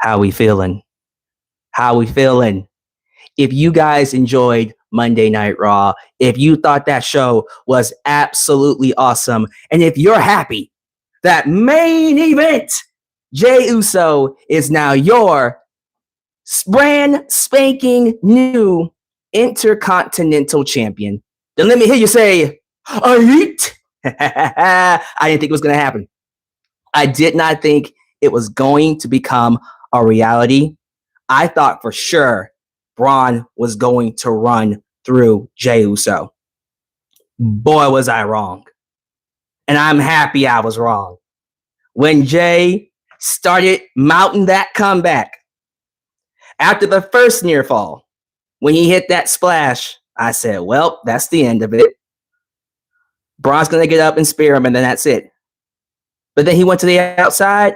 How we feeling? How we feeling? If you guys enjoyed Monday Night Raw, if you thought that show was absolutely awesome, and if you're happy that main event, Jey Uso is now your brand spanking new Intercontinental Champion, then let me hear you say, "Ayeet." I didn't think it was going to happen. I did not think it was going to become a reality. I thought for sure Bron was going to run through Jey Uso. Boy, was I wrong. And I'm happy I was wrong. When Jey started mounting that comeback, after the first near fall, when he hit that splash, I said, well, that's the end of it. Bron's going to get up and spear him, and then that's it. But then he went to the outside.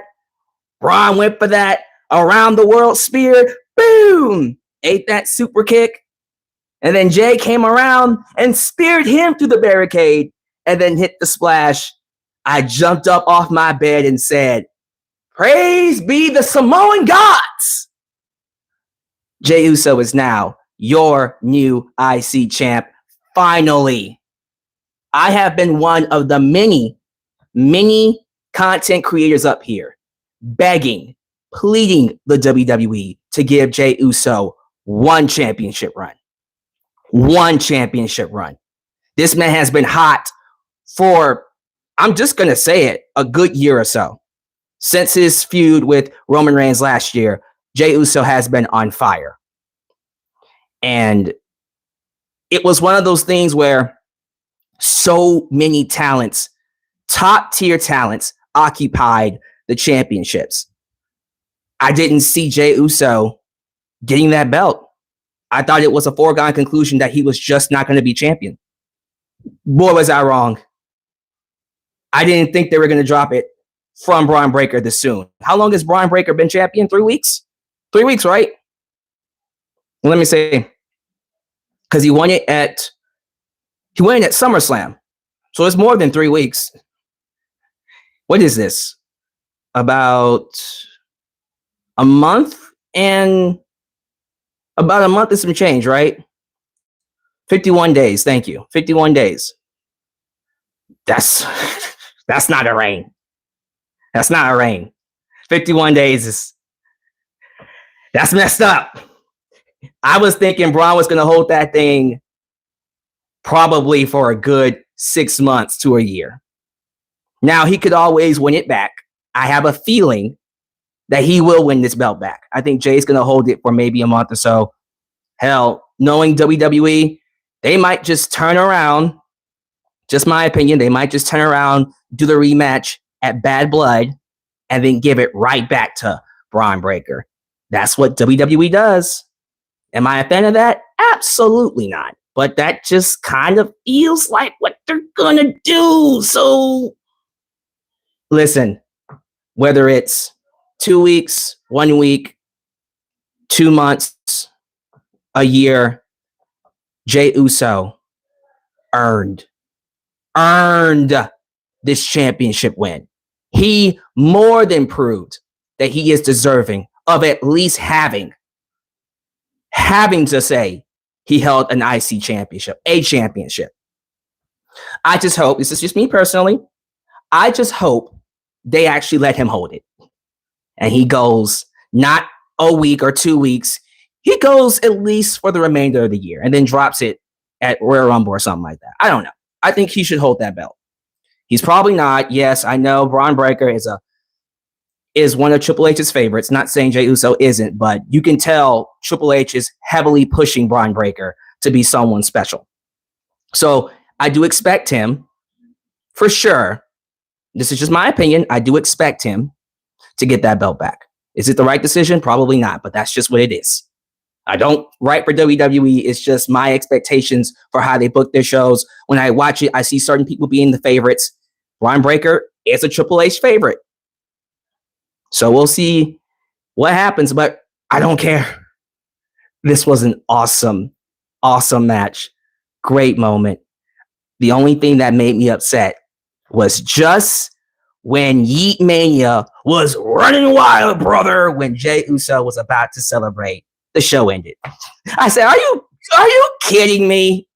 Bron went for that around the world spear. Boom! Ate that super kick. And then Jey came around and speared him through the barricade and then hit the splash. I jumped up off my bed and said, praise be the Samoan gods! Jey Uso is now your new IC champ. Finally. I have been one of the many content creators up here begging, pleading the WWE to give Jey Uso one championship run. One championship run. This man has been hot for, I'm just going to say it, a good year or so. Since his feud with Roman Reigns last year, Jey Uso has been on fire. And it was one of those things where so many talents, top tier talents, occupied the championships. I didn't see Jey Uso getting that belt. I thought it was a foregone conclusion that he was just not going to be champion. Boy, was I wrong. I didn't think they were going to drop it from Bron Breakker this soon. How long has Bron Breakker been champion? 3 weeks? 3 weeks, right? Let me see. Because he won it at SummerSlam. So it's more than 3 weeks. What is this? About a month and some change, right? 51 days. Thank you. 51 days. That's not a reign. That's not a reign. 51 days that's messed up. I was thinking Bron was going to hold that thing probably for a good 6 months to a year. Now, he could always win it back. I have a feeling that he will win this belt back. I think Jay's going to hold it for maybe a month or so. Hell, knowing WWE, they might just turn around. Just my opinion. They might just turn around, do the rematch at Bad Blood, and then give it right back to Bron Breakker. That's what WWE does. Am I a fan of that? Absolutely not. But that just kind of feels like what they're going to do. So, listen, whether it's 2 weeks, 1 week, 2 months, a year, Jey Uso earned this championship win. He more than proved that he is deserving of at least having to say he held an IC championship, a championship. I just hope, this is just me personally, I just hope they actually let him hold it. And he goes not a week or 2 weeks. He goes at least for the remainder of the year and then drops it at Royal Rumble or something like that. I don't know. I think he should hold that belt. He's probably not. Yes, I know Bron Breakker is one of Triple H's favorites. Not saying Jey Uso isn't, but you can tell Triple H is heavily pushing Bron Breakker to be someone special. So I do expect him, for sure. This is just my opinion. I do expect him to get that belt back. Is it the right decision? Probably not, but that's just what it is. I don't write for WWE. It's just my expectations for how they book their shows. When I watch it, I see certain people being the favorites. Bron Breakker is a Triple H favorite. So we'll see what happens, but I don't care. This was an awesome match. Great moment. The only thing that made me upset was just when Yeet Mania was running wild, brother, when Jey Uso was about to celebrate, the show ended. I said, are you kidding me?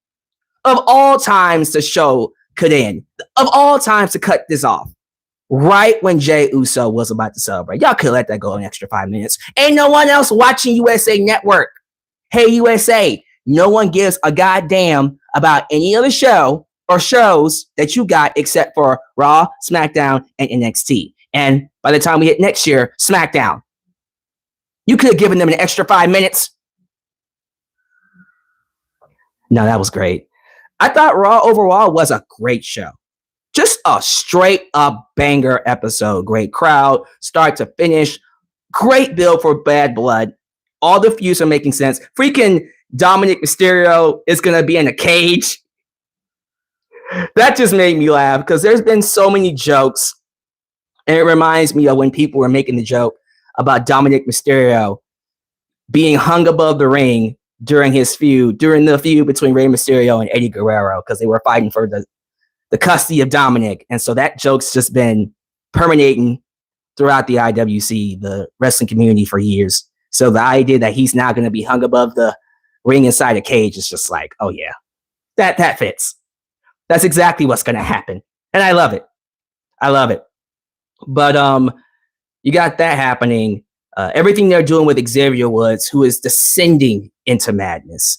Of all times the show could end, of all times to cut this off, right when Jey Uso was about to celebrate. Y'all could let that go an extra 5 minutes. Ain't no one else watching USA Network. Hey, USA, no one gives a goddamn about any other show or shows that you got except for Raw, SmackDown, and NXT. And by the time we hit next year, SmackDown. You could have given them an extra 5 minutes. No, that was great. I thought Raw overall was a great show. Just a straight up banger episode. Great crowd, start to finish. Great build for Bad Blood. All the feuds are making sense. Freaking Dominic Mysterio is going to be in a cage. That just made me laugh because there's been so many jokes. And it reminds me of when people were making the joke about Dominic Mysterio being hung above the ring during the feud between Rey Mysterio and Eddie Guerrero, because they were fighting for the custody of Dominic. And so that joke's just been permeating throughout the IWC, the wrestling community, for years. So the idea that he's now going to be hung above the ring inside a cage is just like, oh yeah, that fits. That's exactly what's going to happen. And I love it. But you got that happening. Everything they're doing with Xavier Woods, who is descending into madness.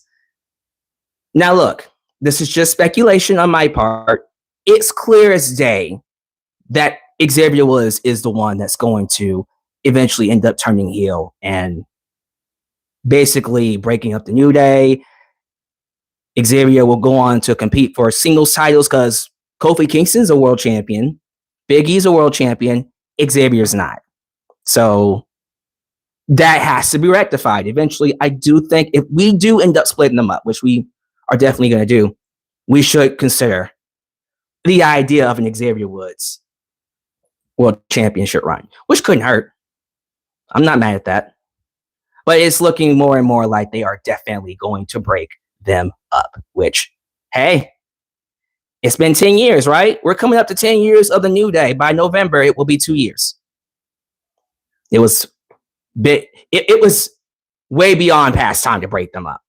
Now, look, this is just speculation on my part. It's clear as day that Xavier Woods is the one that's going to eventually end up turning heel and basically breaking up the New Day. Xavier will go on to compete for singles titles because Kofi Kingston's a world champion. Big E's a world champion. Xavier's not. So that has to be rectified. Eventually, I do think if we do end up splitting them up, which we are definitely going to do, we should consider the idea of an Xavier Woods world championship run, which couldn't hurt. I'm not mad at that. But it's looking more and more like they are definitely going to break them up, which, hey, it's been 10 years, right? We're coming up to 10 years of the New Day. By November, it will be 2 years. It was way beyond past time to break them up.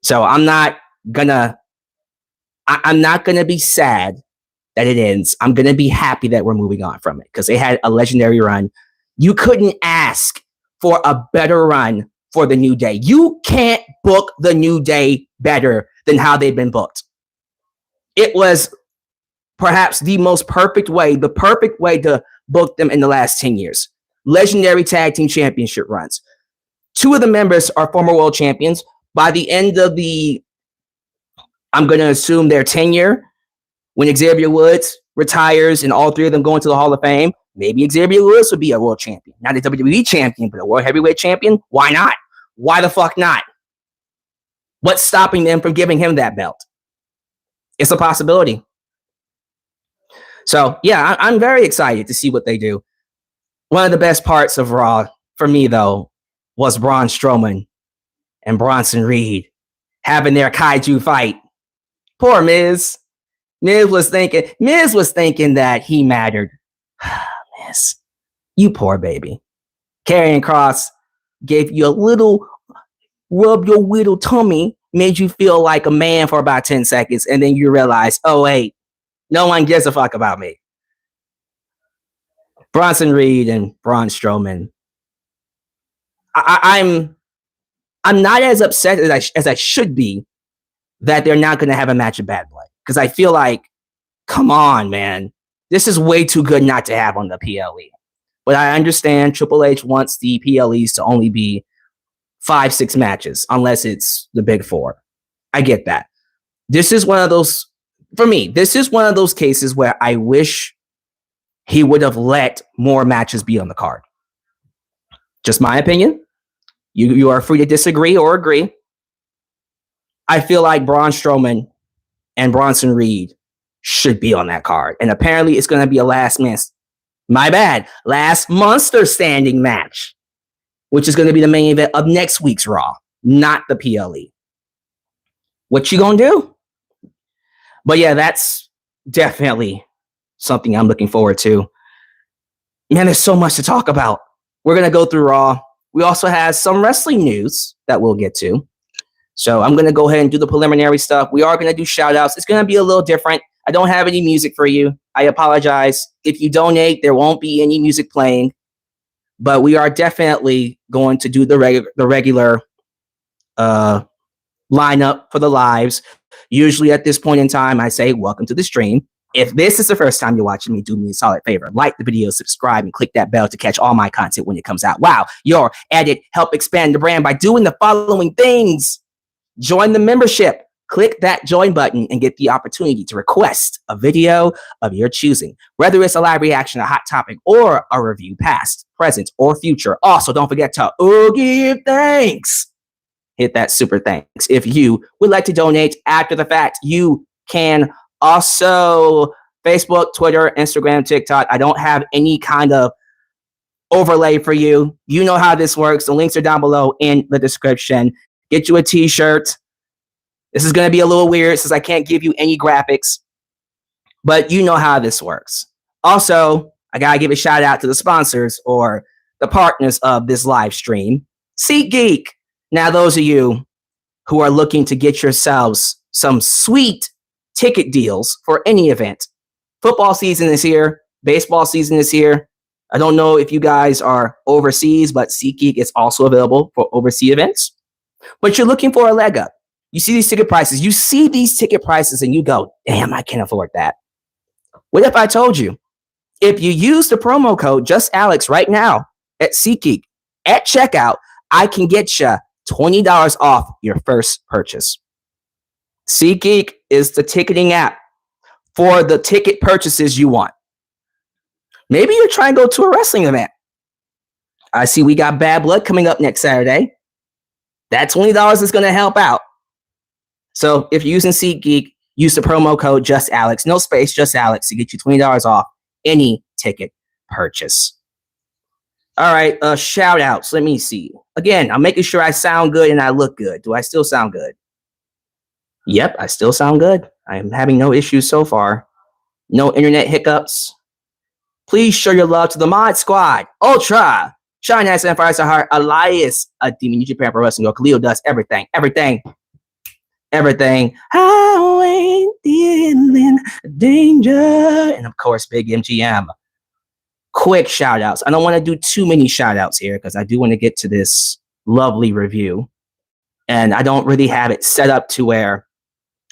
So I'm not gonna be sad that it ends. I'm gonna be happy that we're moving on from it because they had a legendary run. You couldn't ask for a better run for the New Day. You can't book the New Day better than how they've been booked. It was perhaps the perfect way to book them in the last 10 years. Legendary tag team championship runs. 2 of the members are former world champions. By the end of I'm going to assume their tenure, when Xavier Woods retires and all 3 of them go into the Hall of Fame, maybe Xavier Woods would be a world champion. Not a WWE champion, but a world heavyweight champion. Why not? Why the fuck not? What's stopping them from giving him that belt? It's a possibility. So, yeah, I'm very excited to see what they do. One of the best parts of Raw, for me, though, was Braun Strowman and Bronson Reed having their kaiju fight. Poor Miz. Miz was thinking that he mattered. Miz, you poor baby. Karrion Kross gave you a little, rub your little tummy, made you feel like a man for about 10 seconds, and then you realize, oh, wait, no one gives a fuck about me. Bronson Reed and Braun Strowman. I'm not as upset as I should be that they're not going to have a match of Bad Blood. Because I feel like, come on, man. This is way too good not to have on the PLE. But I understand Triple H wants the PLEs to only be 5-6 matches, unless it's the big 4. I get that. This is one of those, for me, this is one of those cases where I wish he would have let more matches be on the card. Just my opinion. You are free to disagree or agree. I feel like Braun Strowman and Bronson Reed should be on that card. And apparently it's going to be a last monster standing match, which is going to be the main event of next week's Raw, not the PLE. What you going to do? But yeah, that's definitely something I'm looking forward to. Man, there's so much to talk about. We're going to go through Raw. We also have some wrestling news that we'll get to. So I'm going to go ahead and do the preliminary stuff. We are going to do shout outs. It's going to be a little different. I don't have any music for you. I apologize. If you donate, there won't be any music playing. But we are definitely going to do the regular lineup for the lives. Usually at this point in time, I say, welcome to the stream. If this is the first time you're watching me, do me a solid favor. Like the video, subscribe, and click that bell to catch all my content when it comes out. Wow, your edit help expand the brand by doing the following things. Join the membership. Click that join button and get the opportunity to request a video of your choosing, whether it's a live reaction, a hot topic, or a review past, present, or future. Also, don't forget to give thanks. Hit that super thanks. If you would like to donate after the fact, you can also Facebook, Twitter, Instagram, TikTok. I don't have any kind of overlay for you. You know how this works. The links are down below in the description. Get you a t-shirt. This is going to be a little weird since I can't give you any graphics, but you know how this works. Also, I got to give a shout out to the sponsors or the partners of this live stream. SeatGeek. Now, those of you who are looking to get yourselves some sweet ticket deals for any event. Football season is here. Baseball season is here. I don't know if you guys are overseas, but SeatGeek is also available for overseas events. But you're looking for a leg up. You see these ticket prices. You see these ticket prices and you go, damn, I can't afford that. What if I told you, if you use the promo code JustAlex right now at SeatGeek at checkout, I can get you $20 off your first purchase. SeatGeek is the ticketing app for the ticket purchases you want. Maybe you're trying to go to a wrestling event. I see we got Bad Blood coming up next Saturday. That $20 is going to help out. So if you're using SeatGeek, use the promo code JustAlex, no space, JustAlex, to get you $20 off any ticket purchase. All right, shout outs. Let me see. Again, I'm making sure I sound good and I look good. Do I still sound good? Yep, I still sound good. I am having no issues so far. No internet hiccups. Please show your love to the Mod Squad, Ultra, Shine Ass and Fire Heart, Elias, a Demon New Japan Pro Wrestling, Khalil does everything. Highway dealing danger. And of course, Big MGM. Quick shout outs. I don't want to do too many shout outs here because I do want to get to this lovely review. And I don't really have it set up to where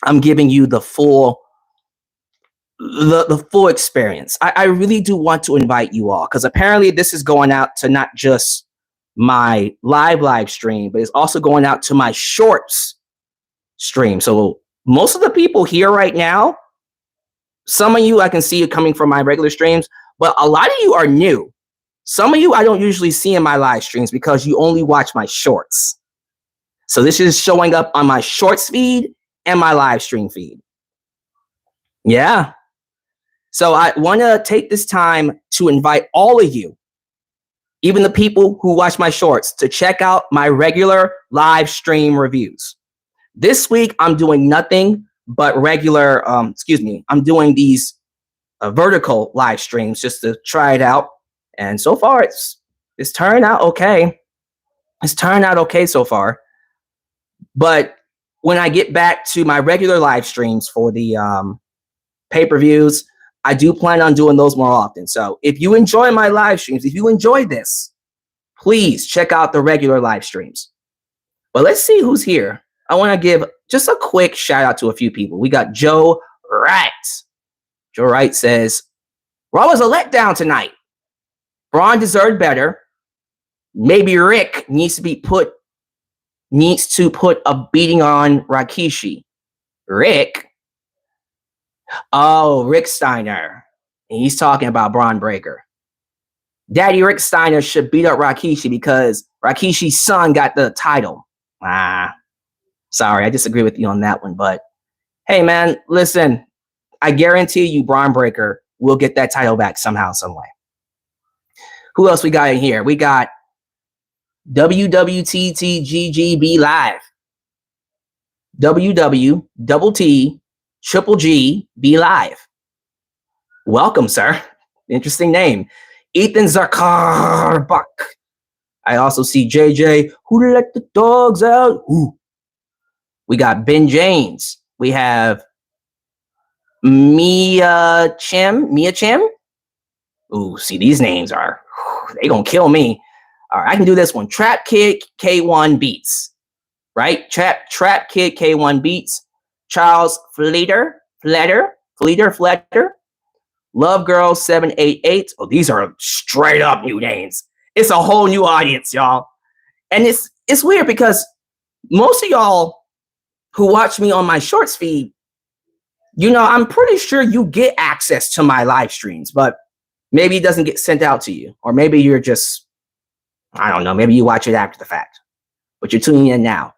I'm giving you the full experience. I really do want to invite you all because apparently this is going out to not just my live stream, but it's also going out to my shorts stream. So most of the people here right now, some of you I can see you coming from my regular streams, but a lot of you are new. Some of you I don't usually see in my live streams because you only watch my shorts. So this is showing up on my shorts feed and my live stream feed. Yeah. So I want to take this time to invite all of you, even the people who watch my shorts, to check out my regular live stream reviews. This week, I'm doing nothing but regular, I'm doing these vertical live streams just to try it out. And so far, it's turned out okay. It's turned out okay so far. But when I get back to my regular live streams for the pay-per-views, I do plan on doing those more often. So if you enjoy my live streams, if you enjoy this, please check out the regular live streams. But let's see who's here. I want to give just a quick shout out to a few people. We got Joe Wright. Joe Wright says, Raw was a letdown tonight. Braun deserved better. Maybe Rick needs to put a beating on Rikishi. Rick? Oh, Rick Steiner. And he's talking about Bron Breakker. Daddy Rick Steiner should beat up Rikishi because Rikishi's son got the title. Sorry, I disagree with you on that one. But hey, man, listen, I guarantee you Bron Breakker will get that title back somehow, some way. Who else we got in here? We got WWTTGGB Live. WWTTGGB Live. Welcome, sir. Interesting name. Ethan Zakarbak. I also see JJ, who let the dogs out? Ooh. We got Ben James. We have Mia Chim. Ooh, see, these names are, they gonna kill me. All right, I can do this one. Trap Kid K1 Beats. Right? Trap Kid K1 Beats. Charles Fletter. Love Girl 788. Oh, these are straight up new names. It's a whole new audience, y'all. And it's weird because most of y'all who watch me on my shorts feed, you know, I'm pretty sure you get access to my live streams, but maybe it doesn't get sent out to you. Or maybe you're just, I don't know, maybe you watch it after the fact. But you're tuning in now.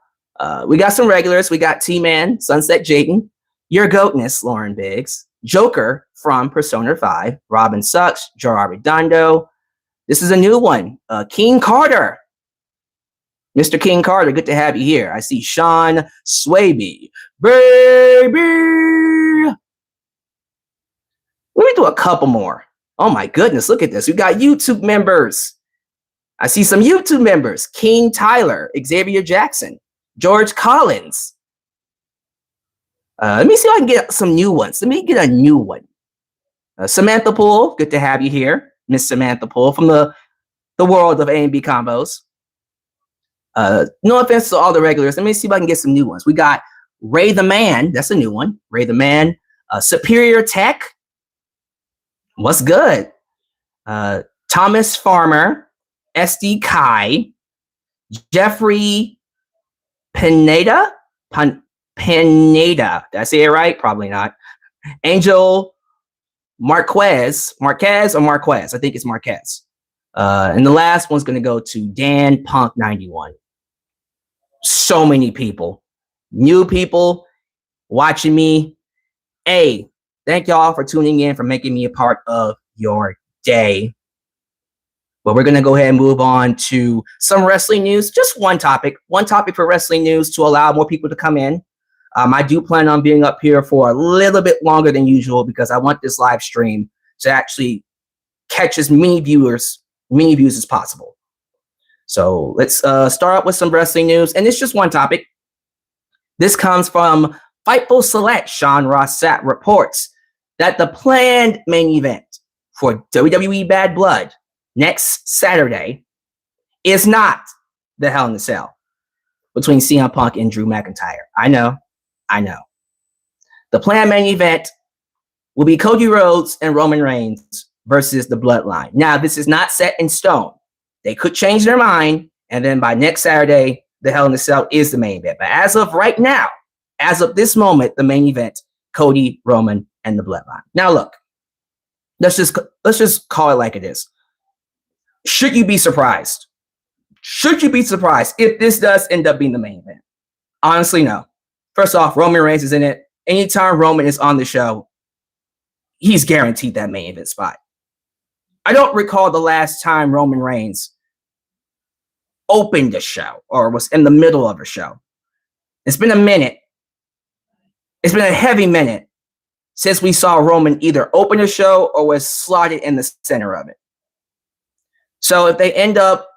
We got some regulars. We got T-Man, Sunset Jayden, Your Goatness, Lauren Biggs, Joker from Persona 5, Robin Sucks, Gerard Redondo. This is a new one. King Carter. Mr. King Carter, good to have you here. I see Sean Swaby. Baby! Let me do a couple more. Oh my goodness, look at this. We got YouTube members. I see some YouTube members. King Tyler, Xavier Jackson, George Collins. Let me see if I can get some new ones. Let me get a new one. Samantha Poole, good to have you here. Miss Samantha Poole from the world of A&B combos. No offense to all the regulars. Let me see if I can get some new ones. We got Ray the Man. That's a new one. Ray the Man. Superior Tech. What's good? Thomas Farmer. SD Kai. Jeffrey Pineda. Pineda. Did I say it right? Probably not. Angel Marquez. Marquez or Marquez? I think it's Marquez. And the last one's going to go to Dan Punk 91. So many people, new people watching me. Hey, thank y'all for tuning in, for making me a part of your day. But we're going to go ahead and move on to some wrestling news. Just one topic for wrestling news to allow more people to come in. I do plan on being up here for a little bit longer than usual because I want this live stream to actually catch as many views as possible. So let's start out with some wrestling news. And it's just one topic. This comes from Fightful Select. Sean Ross Sapp reports that the planned main event for WWE Bad Blood next Saturday is not the Hell in a Cell between CM Punk and Drew McIntyre. I know. The planned main event will be Cody Rhodes and Roman Reigns versus the Bloodline. Now, this is not set in stone. They could change their mind, and then by next Saturday, the Hell in a Cell is the main event. But as of right now, as of this moment, the main event, Cody, Roman, and the Bloodline. Now, look, let's just call it like it is. Should you be surprised? Should you be surprised if this does end up being the main event? Honestly, no. First off, Roman Reigns is in it. Anytime Roman is on the show, he's guaranteed that main event spot. I don't recall the last time Roman Reigns opened a show or was in the middle of a show. It's been a minute. It's been a heavy minute since we saw Roman either open a show or was slotted in the center of it. So if they end up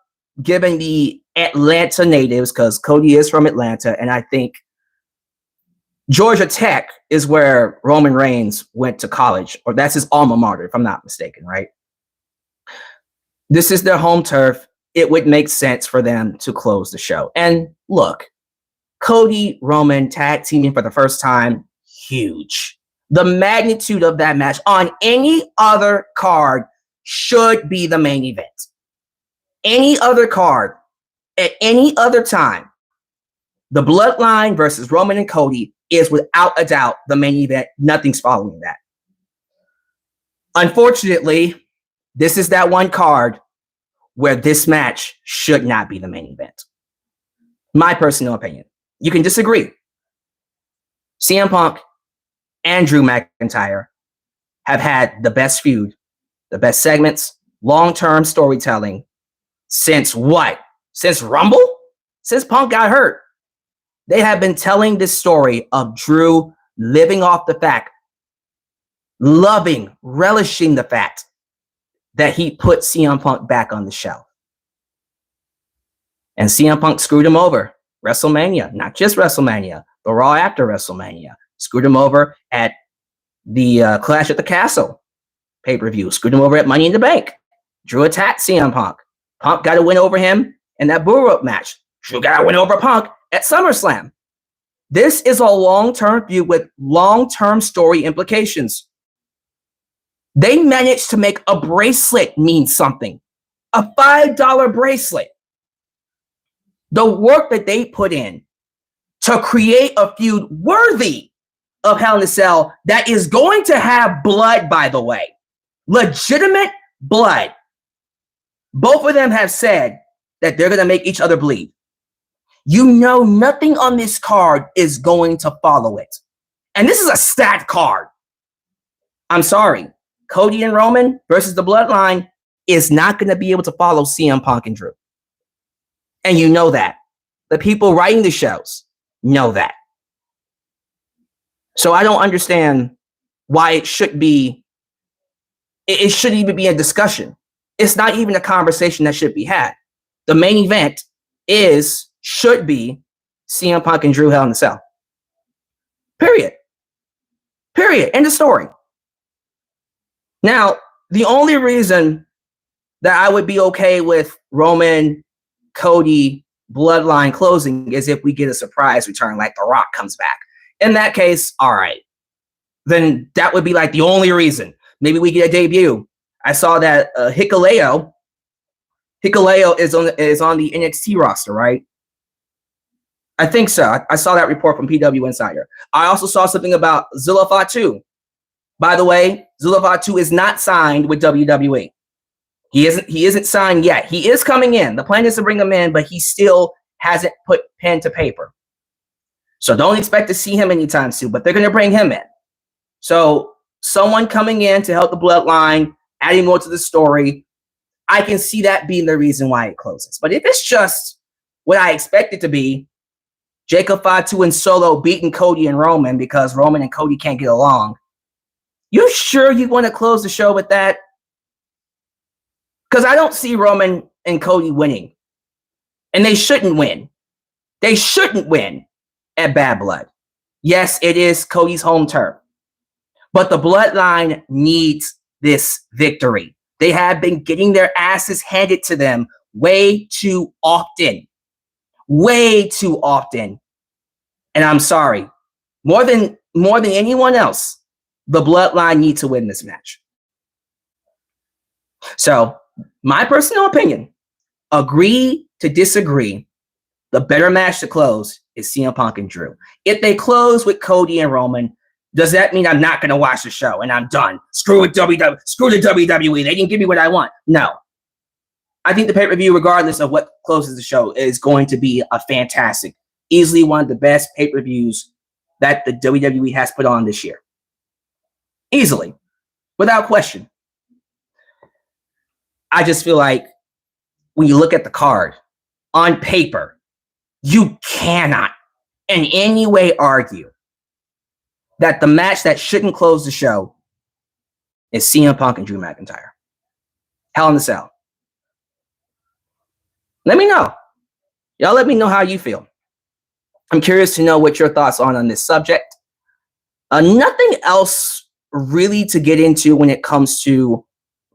giving the Atlanta natives, because Cody is from Atlanta, and I think Georgia Tech is where Roman Reigns went to college, or that's his alma mater, if I'm not mistaken, right? This is their home turf. It would make sense for them to close the show. And look, Cody, Roman tag teaming for the first time, huge. The magnitude of that match on any other card should be the main event. Any other card at any other time, the Bloodline versus Roman and Cody is without a doubt the main event. Nothing's following that. Unfortunately, this is that one card where this match should not be the main event. My personal opinion. You can disagree. CM Punk and Drew McIntyre have had the best feud, the best segments, long-term storytelling since what? Since Rumble? Since Punk got hurt. They have been telling this story of Drew living off the fact, loving, relishing the fact that he put CM Punk back on the shelf. And CM Punk screwed him over. WrestleMania, not just WrestleMania, the Raw after WrestleMania. Screwed him over at the Clash at the Castle pay-per-view. Screwed him over at Money in the Bank. Drew attacked CM Punk. Punk got a win over him in that bull rope match. Drew got a win over Punk at SummerSlam. This is a long-term view with long-term story implications. They managed to make a bracelet mean something. A $5 bracelet. The work that they put in to create a feud worthy of Hell in a Cell that is going to have blood, by the way. Legitimate blood. Both of them have said that they're going to make each other bleed. You know nothing on this card is going to follow it. And this is a stacked card. I'm sorry. Cody and Roman versus the Bloodline is not going to be able to follow CM Punk and Drew. And you know that. The people writing the shows know that. So I don't understand why it shouldn't even be a discussion. It's not even a conversation that should be had. The main event should be CM Punk and Drew Hell in a Cell. Period. End of story. Now, the only reason that I would be okay with Roman, Cody, Bloodline closing is if we get a surprise return, like The Rock comes back. In that case, all right. Then that would be like the only reason. Maybe we get a debut. I saw that Hikuleo is on the NXT roster, right? I think so. I saw that report from PW Insider. I also saw something about Zilla Fatu. By the way, Zilla Fatu is not signed with WWE. He isn't signed yet. He is coming in. The plan is to bring him in, but he still hasn't put pen to paper. So don't expect to see him anytime soon, but they're going to bring him in. So someone coming in to help the Bloodline, adding more to the story, I can see that being the reason why it closes. But if it's just what I expect it to be, Jacob Fatu and Solo beating Cody and Roman because Roman and Cody can't get along, you sure you want to close the show with that? Because I don't see Roman and Cody winning. And they shouldn't win. They shouldn't win at Bad Blood. Yes, it is Cody's home turf. But the Bloodline needs this victory. They have been getting their asses handed to them way too often. Way too often. And I'm sorry. More than anyone else, the Bloodline need to win this match. So, my personal opinion, agree to disagree, the better match to close is CM Punk and Drew. If they close with Cody and Roman, does that mean I'm not going to watch the show and I'm done? Screw the WWE. They didn't give me what I want. No. I think the pay-per-view, regardless of what closes the show, is going to be a fantastic, easily one of the best pay-per-views that the WWE has put on this year. Easily. Without question. I just feel like when you look at the card, on paper, you cannot in any way argue that the match that shouldn't close the show is CM Punk and Drew McIntyre. Hell in a Cell. Let me know. Y'all let me know how you feel. I'm curious to know what your thoughts are on this subject. Nothing else really to get into when it comes to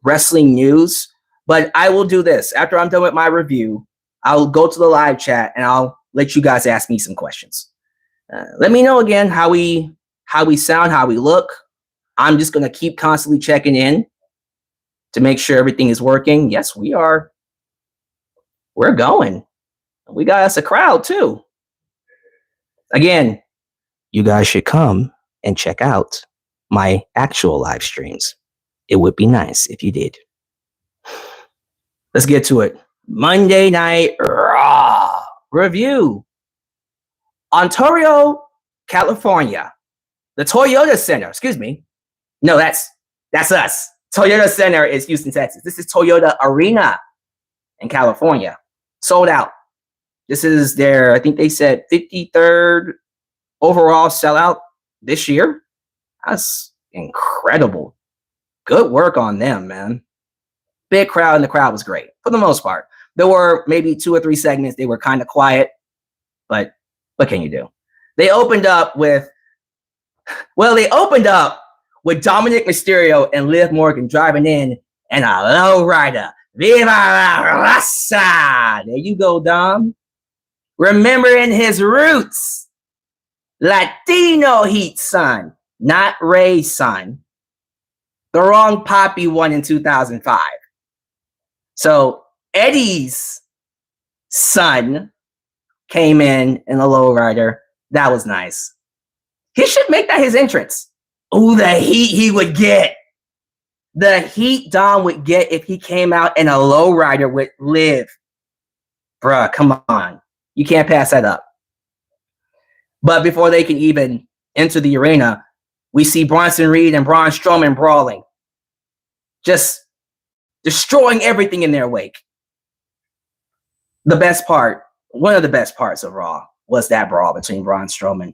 wrestling news, but I will do this. After I'm done with my review, I'll go to the live chat and I'll let you guys ask me some questions. Let me know again how we sound, how we look. I'm just going to keep constantly checking in to make sure everything is working. Yes, we are. We're going. We got us a crowd too. Again, you guys should come and check out my actual live streams. It would be nice if you did. Let's get to it. Monday Night Raw review. Ontario, California. The Toyota Center, excuse me. No, that's us. Toyota Center is Houston, Texas. This is Toyota Arena in California. Sold out. This is their, I think they said 53rd overall sellout this year. That's incredible. Good work on them, man. Big crowd, and the crowd was great for the most part. There were maybe 2 or 3 segments. They were kind of quiet, but what can you do? They opened up with Dominic Mysterio and Liv Morgan driving in and a lowrider. Viva la raza! There you go, Dom. Remembering his roots. Latino Heat son, not Ray's son. The wrong Poppy won in 2005. So Eddie's son came in a lowrider. That was nice. He should make that his entrance. Ooh, the heat he would get. The heat Dom would get if he came out in a lowrider with Liv. Bruh, come on. You can't pass that up. But before they can even enter the arena, we see Bronson Reed and Braun Strowman brawling. Just destroying everything in their wake. The best part, one of the best parts of Raw was that brawl between Braun Strowman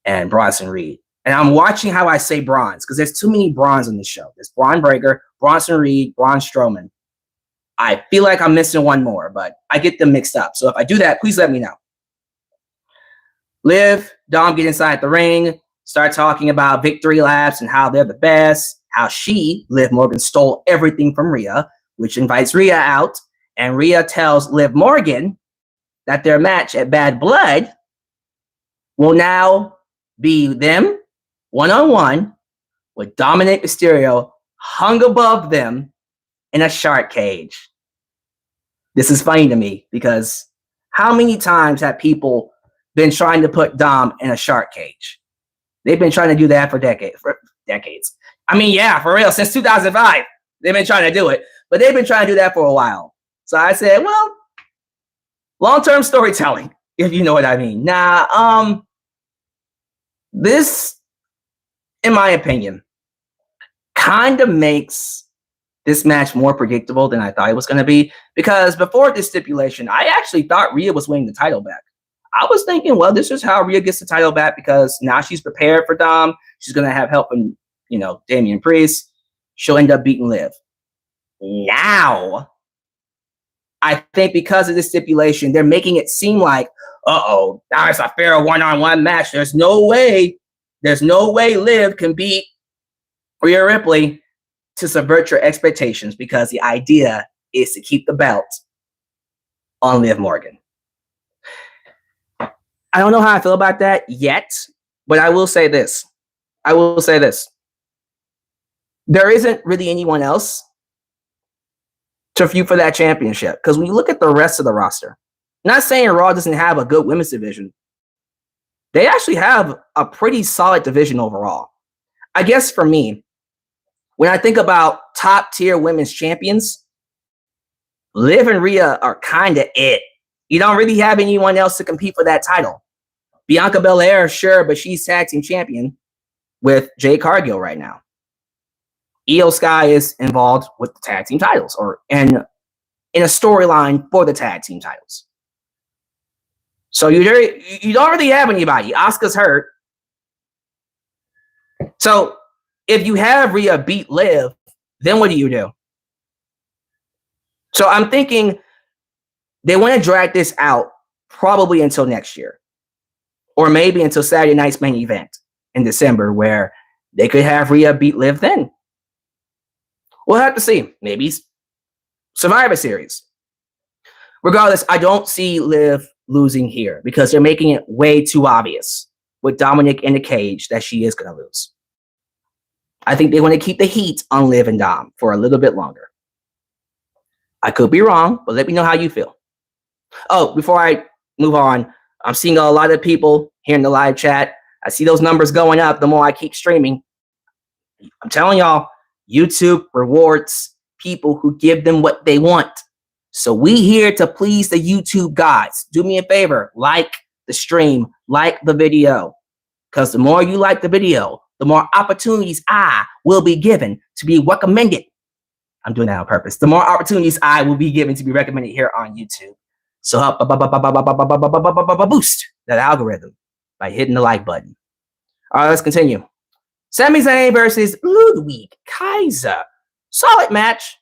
and Bronson Reed. And I'm watching how I say Bronze, because there's too many Bronze on the show. There's Bron Breakker, Bronson Reed, Braun Strowman. I feel like I'm missing one more, but I get them mixed up. So if I do that, please let me know. Liv, Dom get inside the ring, start talking about victory laps and how they're the best, how she, Liv Morgan, stole everything from Rhea, which invites Rhea out. And Rhea tells Liv Morgan that their match at Bad Blood will now be them one-on-one with Dominic Mysterio hung above them in a shark cage. This is funny to me because how many times have people been trying to put Dom in a shark cage? They've been trying to do that for decades. I mean, yeah, for real, since 2005, they've been trying to do it, but they've been trying to do that for a while. So I said, well, long-term storytelling, if you know what I mean. Now, this, in my opinion, kind of makes this match more predictable than I thought it was going to be, because before this stipulation, I actually thought Rhea was winning the title back. I was thinking, well, this is how Rhea gets the title back, because now she's prepared for Dom. She's going to have help from, Damian Priest. She'll end up beating Liv. Now, I think because of this stipulation, they're making it seem like, now it's a fair one-on-one match. There's no way Liv can beat Rhea Ripley, to subvert your expectations, because the idea is to keep the belt on Liv Morgan. I don't know how I feel about that yet, but I will say this. There isn't really anyone else to feud for that championship, because when you look at the rest of the roster, not saying Raw doesn't have a good women's division, they actually have a pretty solid division overall. I guess for me, when I think about top tier women's champions, Liv and Rhea are kind of it. You don't really have anyone else to compete for that title. Bianca Belair, sure, but she's tag team champion with Jade Cargill right now. Io Sky is involved with the tag team titles, or in a storyline for the tag team titles. So you don't really have anybody. Asuka's hurt. So if you have Rhea beat Liv, then what do you do? So I'm thinking they want to drag this out probably until next year, or maybe until Saturday night's main event in December, where they could have Rhea beat Liv then. We'll have to see. Maybe Survivor Series. Regardless, I don't see Liv losing here, because they're making it way too obvious with Dominic in the cage that she is going to lose. I think they want to keep the heat on Liv and Dom for a little bit longer. I could be wrong, but let me know how you feel. Oh, before I move on, I'm seeing a lot of people here in the live chat. I see those numbers going up the more I keep streaming. I'm telling y'all, YouTube rewards people who give them what they want. So we here to please the YouTube gods. Do me a favor, like the stream, like the video, because the more you like the video, the more opportunities I will be given to be recommended. I'm doing that on purpose. The more opportunities I will be given to be recommended here on YouTube. So help boost that algorithm by hitting the like button. All right, let's continue. Sami Zayn versus Ludwig Kaiser. Solid match.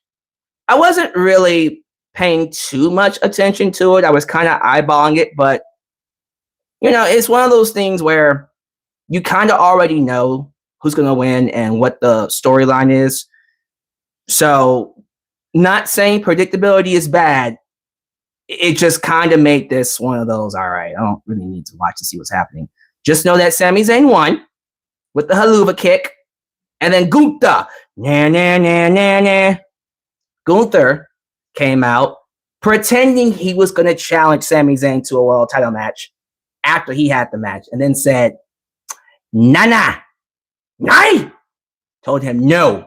I wasn't really paying too much attention to it. I was kind of eyeballing it, but it's one of those things where you kind of already know who's going to win and what the storyline is. So, not saying predictability is bad. It just kind of made this one of those, all right, I don't really need to watch to see what's happening. Just know that Sami Zayn won with the haluva kick. And then Gunther, Gunther came out pretending he was going to challenge Sami Zayn to a world title match after he had the match, and then said, Nana, nine, told him no,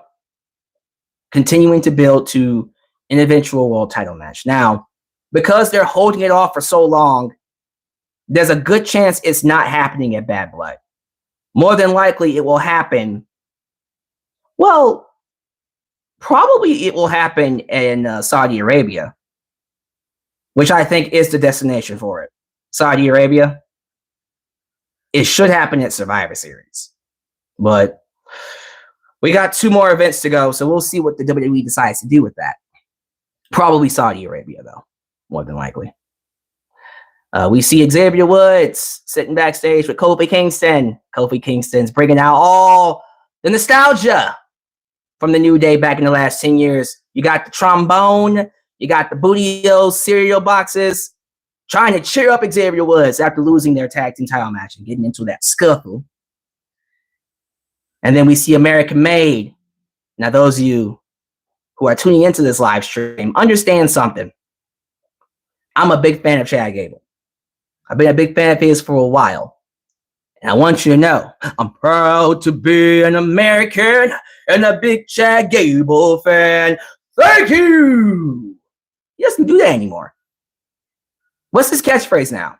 continuing to build to an eventual world title match. Now, because they're holding it off for so long, there's a good chance it's not happening at Bad Blood. More than likely, it will happen. Well, probably it will happen in Saudi Arabia, which I think is the destination for it. Saudi Arabia. It should happen at Survivor Series. But we got 2 more events to go, so we'll see what the WWE decides to do with that. Probably Saudi Arabia, though, more than likely. We see Xavier Woods sitting backstage with Kofi Kingston. Kofi Kingston's bringing out all the nostalgia from the New Day back in the last 10 years. You got the trombone, you got the Booty-O cereal boxes, trying to cheer up Xavier Woods after losing their tag team title match and getting into that scuffle. And then we see American Made. Now, those of you who are tuning into this live stream, understand something. I'm a big fan of Chad Gable. I've been a big fan of his for a while. And I want you to know, I'm proud to be an American and a big Chad Gable fan. Thank you! He doesn't do that anymore. What's his catchphrase now?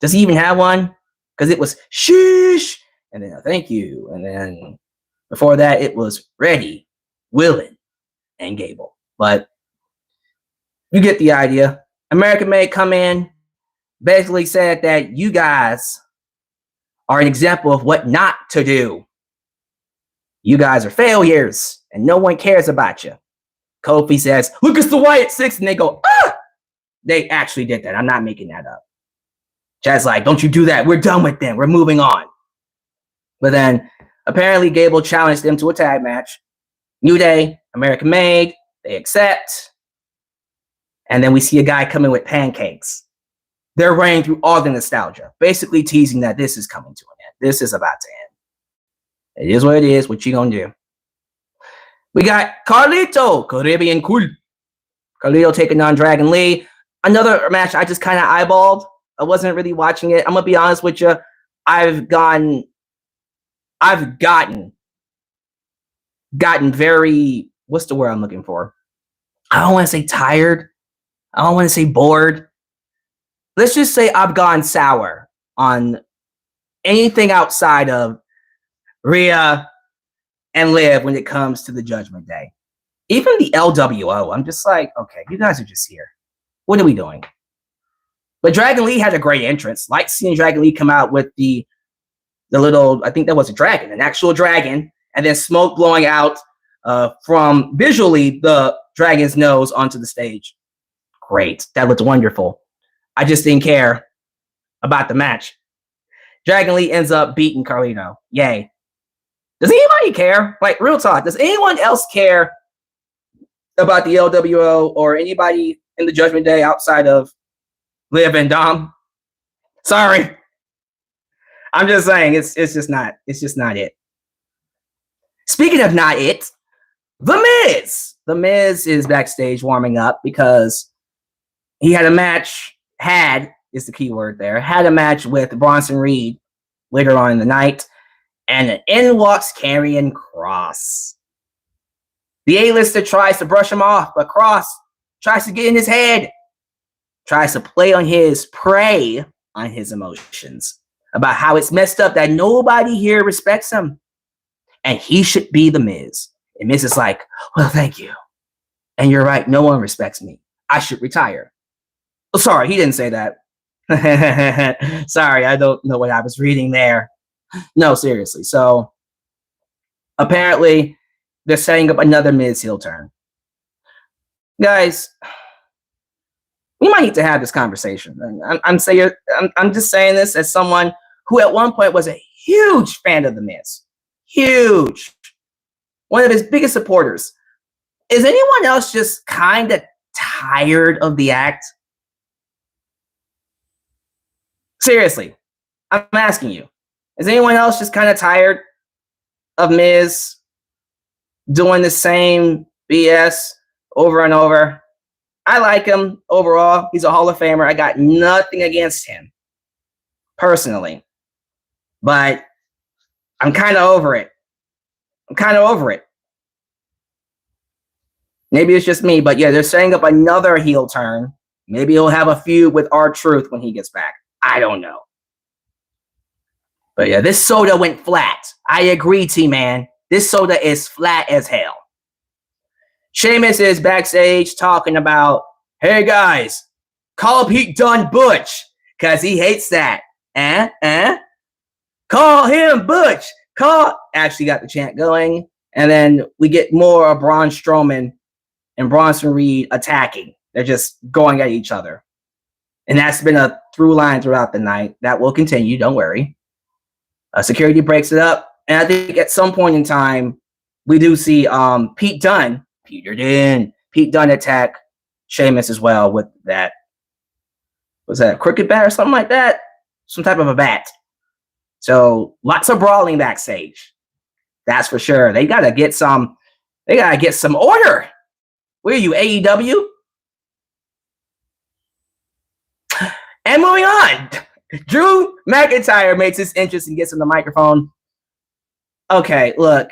Does he even have one? Because it was sheesh, and then thank you. And then before that, it was ready, willing, and Gable. But you get the idea. American Made come in, basically said that you guys are an example of what not to do. You guys are failures, and no one cares about you. Kofi says, look, it's the Wyatt Six, and they go, ah! They actually did that. I'm not making that up. Chad's like, don't you do that. We're done with them. We're moving on. But then, apparently, Gable challenged them to a tag match. New Day, American Made, they accept. And then we see a guy coming with pancakes. They're running through all the nostalgia, basically teasing that this is coming to an end. This is about to end. It is what it is. What you gonna do? We got Carlito, Caribbean Cool. Carlito taking on Dragon Lee. Another match I just kind of eyeballed. I wasn't really watching it. I'm gonna be honest with you. I've gotten very, what's the word I'm looking for? I don't want to say tired. I don't want to say bored. Let's just say I've gone sour on anything outside of Rhea and Liv when it comes to the Judgment Day. Even the LWO, I'm just like, okay, you guys are just here. What are we doing? But Dragon Lee had a great entrance. Like seeing Dragon Lee come out with the little, I think that was a dragon, an actual dragon, and then smoke blowing out from visually the dragon's nose onto the stage. Great. That looked wonderful. I just didn't care about the match. Dragon Lee ends up beating Carlito. Yay. Does anybody care? Like, real talk. Does anyone else care about the LWO or anybody in the Judgment Day outside of Liv and Dom? Sorry. I'm just saying it's just not it. Speaking of not it, The Miz. The Miz is backstage warming up because he had a match. Had is the key word there. Had a match with Bronson Reed later on in the night, and in walks Karrion Kross. The A-lister tries to brush him off, but Kross tries to get in his head, tries to prey on his emotions about how it's messed up that nobody here respects him, and he should be the Miz. And Miz is like, well, thank you. And you're right, no one respects me. I should retire. Oh, sorry, he didn't say that. Sorry, I don't know what I was reading there. No, seriously. So, apparently, they're setting up another Miz heel turn. guys, we might need to have this conversation. I'm just saying this as someone who at one point was a huge fan of The Miz. Huge. One of his biggest supporters. Is anyone else just kind of tired of the act? Seriously, I'm asking you. Is anyone else just kind of tired of Miz doing the same BS over and over? I like him overall. He's a Hall of Famer. I got nothing against him personally, but I'm kind of over it. Maybe it's just me, but yeah, they're setting up another heel turn. Maybe he'll have a feud with R-Truth when he gets back. I don't know. But yeah, this soda went flat. I agree, T-Man. This soda is flat as hell. Sheamus is backstage talking about, hey guys, call Pete Dunne Butch, because he hates that. Call him Butch. Actually got the chant going. And then we get more of Braun Strowman and Bronson Reed attacking. They're just going at each other. And that's been a through line throughout the night. That will continue, don't worry. Security breaks it up. And I think at some point in time, we do see Pete Dunne attack Sheamus as well with that. Was that a cricket bat or something like that? Some type of a bat. So lots of brawling backstage. That's for sure. They gotta get some order. Where are you, AEW? And moving on. Drew McIntyre makes his entrance and gets on the microphone. Okay, look.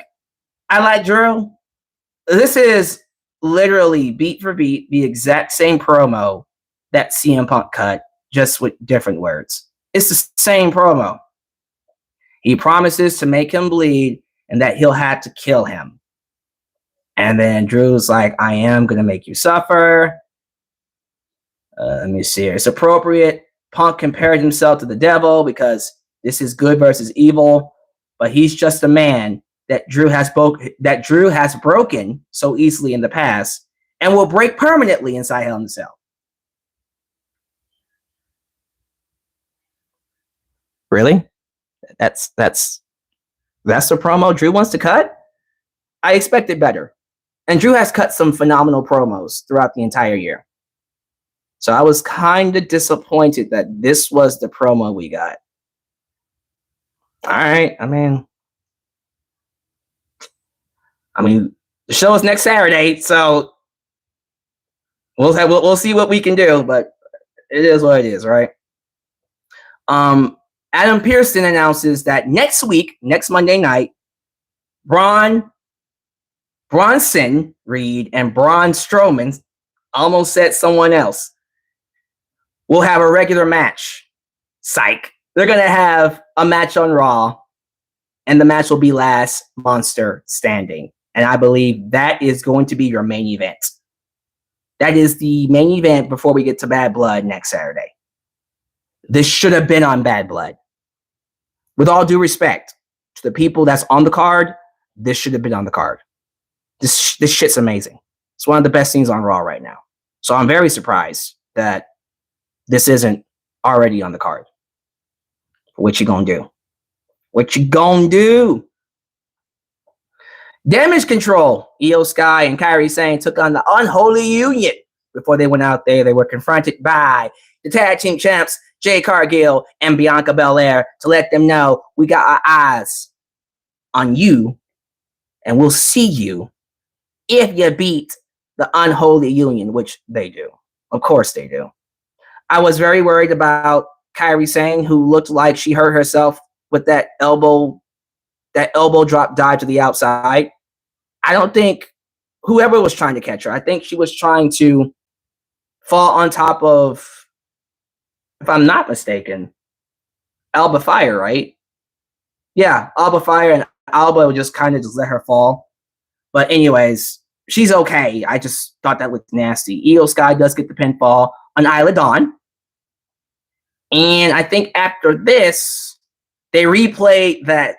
I like Drew. This is literally beat for beat the exact same promo that CM Punk cut, just with different words. It's the same promo. He promises to make him bleed and that he'll have to kill him. And then Drew's like, I am going to make you suffer. Let me see here. It's appropriate. Punk compared himself to the devil because this is good versus evil, but he's just a man that Drew has broken so easily in the past and will break permanently inside Hell in a Cell. Really? That's the promo Drew wants to cut? I expected better. And Drew has cut some phenomenal promos throughout the entire year. So I was kind of disappointed that this was the promo we got. All right, I mean, the show is next Saturday, so we'll see what we can do, but it is what it is, right? Adam Pearson announces that next Monday night, Bronson Reed and Braun Strowman, almost said someone else, will have a regular match. Psych. They're going to have a match on Raw, and the match will be Last Monster Standing. And I believe that is going to be your main event. That is the main event before we get to Bad Blood next Saturday. This should have been on Bad Blood. With all due respect to the people that's on the card, this should have been on the card. This shit's amazing. It's one of the best things on Raw right now. So I'm very surprised that this isn't already on the card. What you gonna do? What you gonna do? Damage Control. Io Sky and Kairi Sane took on the Unholy Union. Before they went out there, they were confronted by the tag team champs, Jade Cargill and Bianca Belair, to let them know we got our eyes on you and we'll see you if you beat the Unholy Union, which they do. Of course they do. I was very worried about Kairi Sane, who looked like she hurt herself with that elbow drop dive to the outside. I don't think whoever was trying to catch her, I think she was trying to fall on top of, if I'm not mistaken, Alba Fire, right? Yeah, Alba Fire, and Alba would just kind of just let her fall. But anyways, she's okay. I just thought that was nasty. Io Sky does get the pinfall on Isla Dawn. And I think after this, they replayed that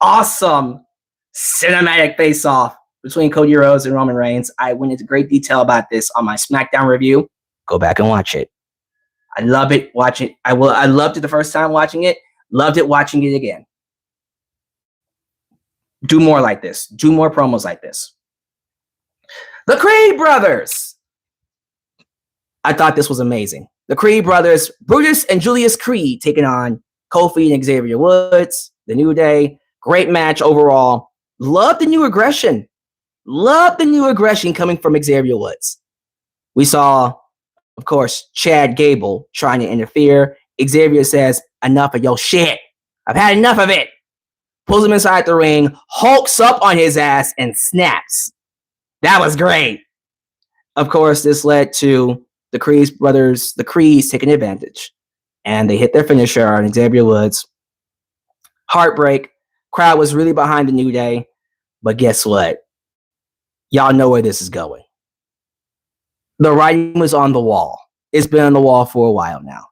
awesome cinematic face-off between Cody Rhodes and Roman Reigns. I went into great detail about this on my SmackDown review. Go back and watch it. I love it. Watch it. I loved it the first time watching it. Loved it watching it again. Do more like this. Do more promos like this. The Creed brothers. I thought this was amazing. The Creed brothers, Brutus and Julius Creed, taking on Kofi and Xavier Woods, the New Day. Great match overall. Love the new aggression. Love the new aggression coming from Xavier Woods. We saw, of course, Chad Gable trying to interfere. Xavier says, enough of your shit. I've had enough of it. Pulls him inside the ring, hulks up on his ass, and snaps. That was great. Of course, this led to the Creed brothers, the Creeds taking advantage. And they hit their finisher on Xavier Woods. Heartbreak. Crowd was really behind the New Day. But guess what? Y'all know where this is going. The writing was on the wall. It's been on the wall for a while now.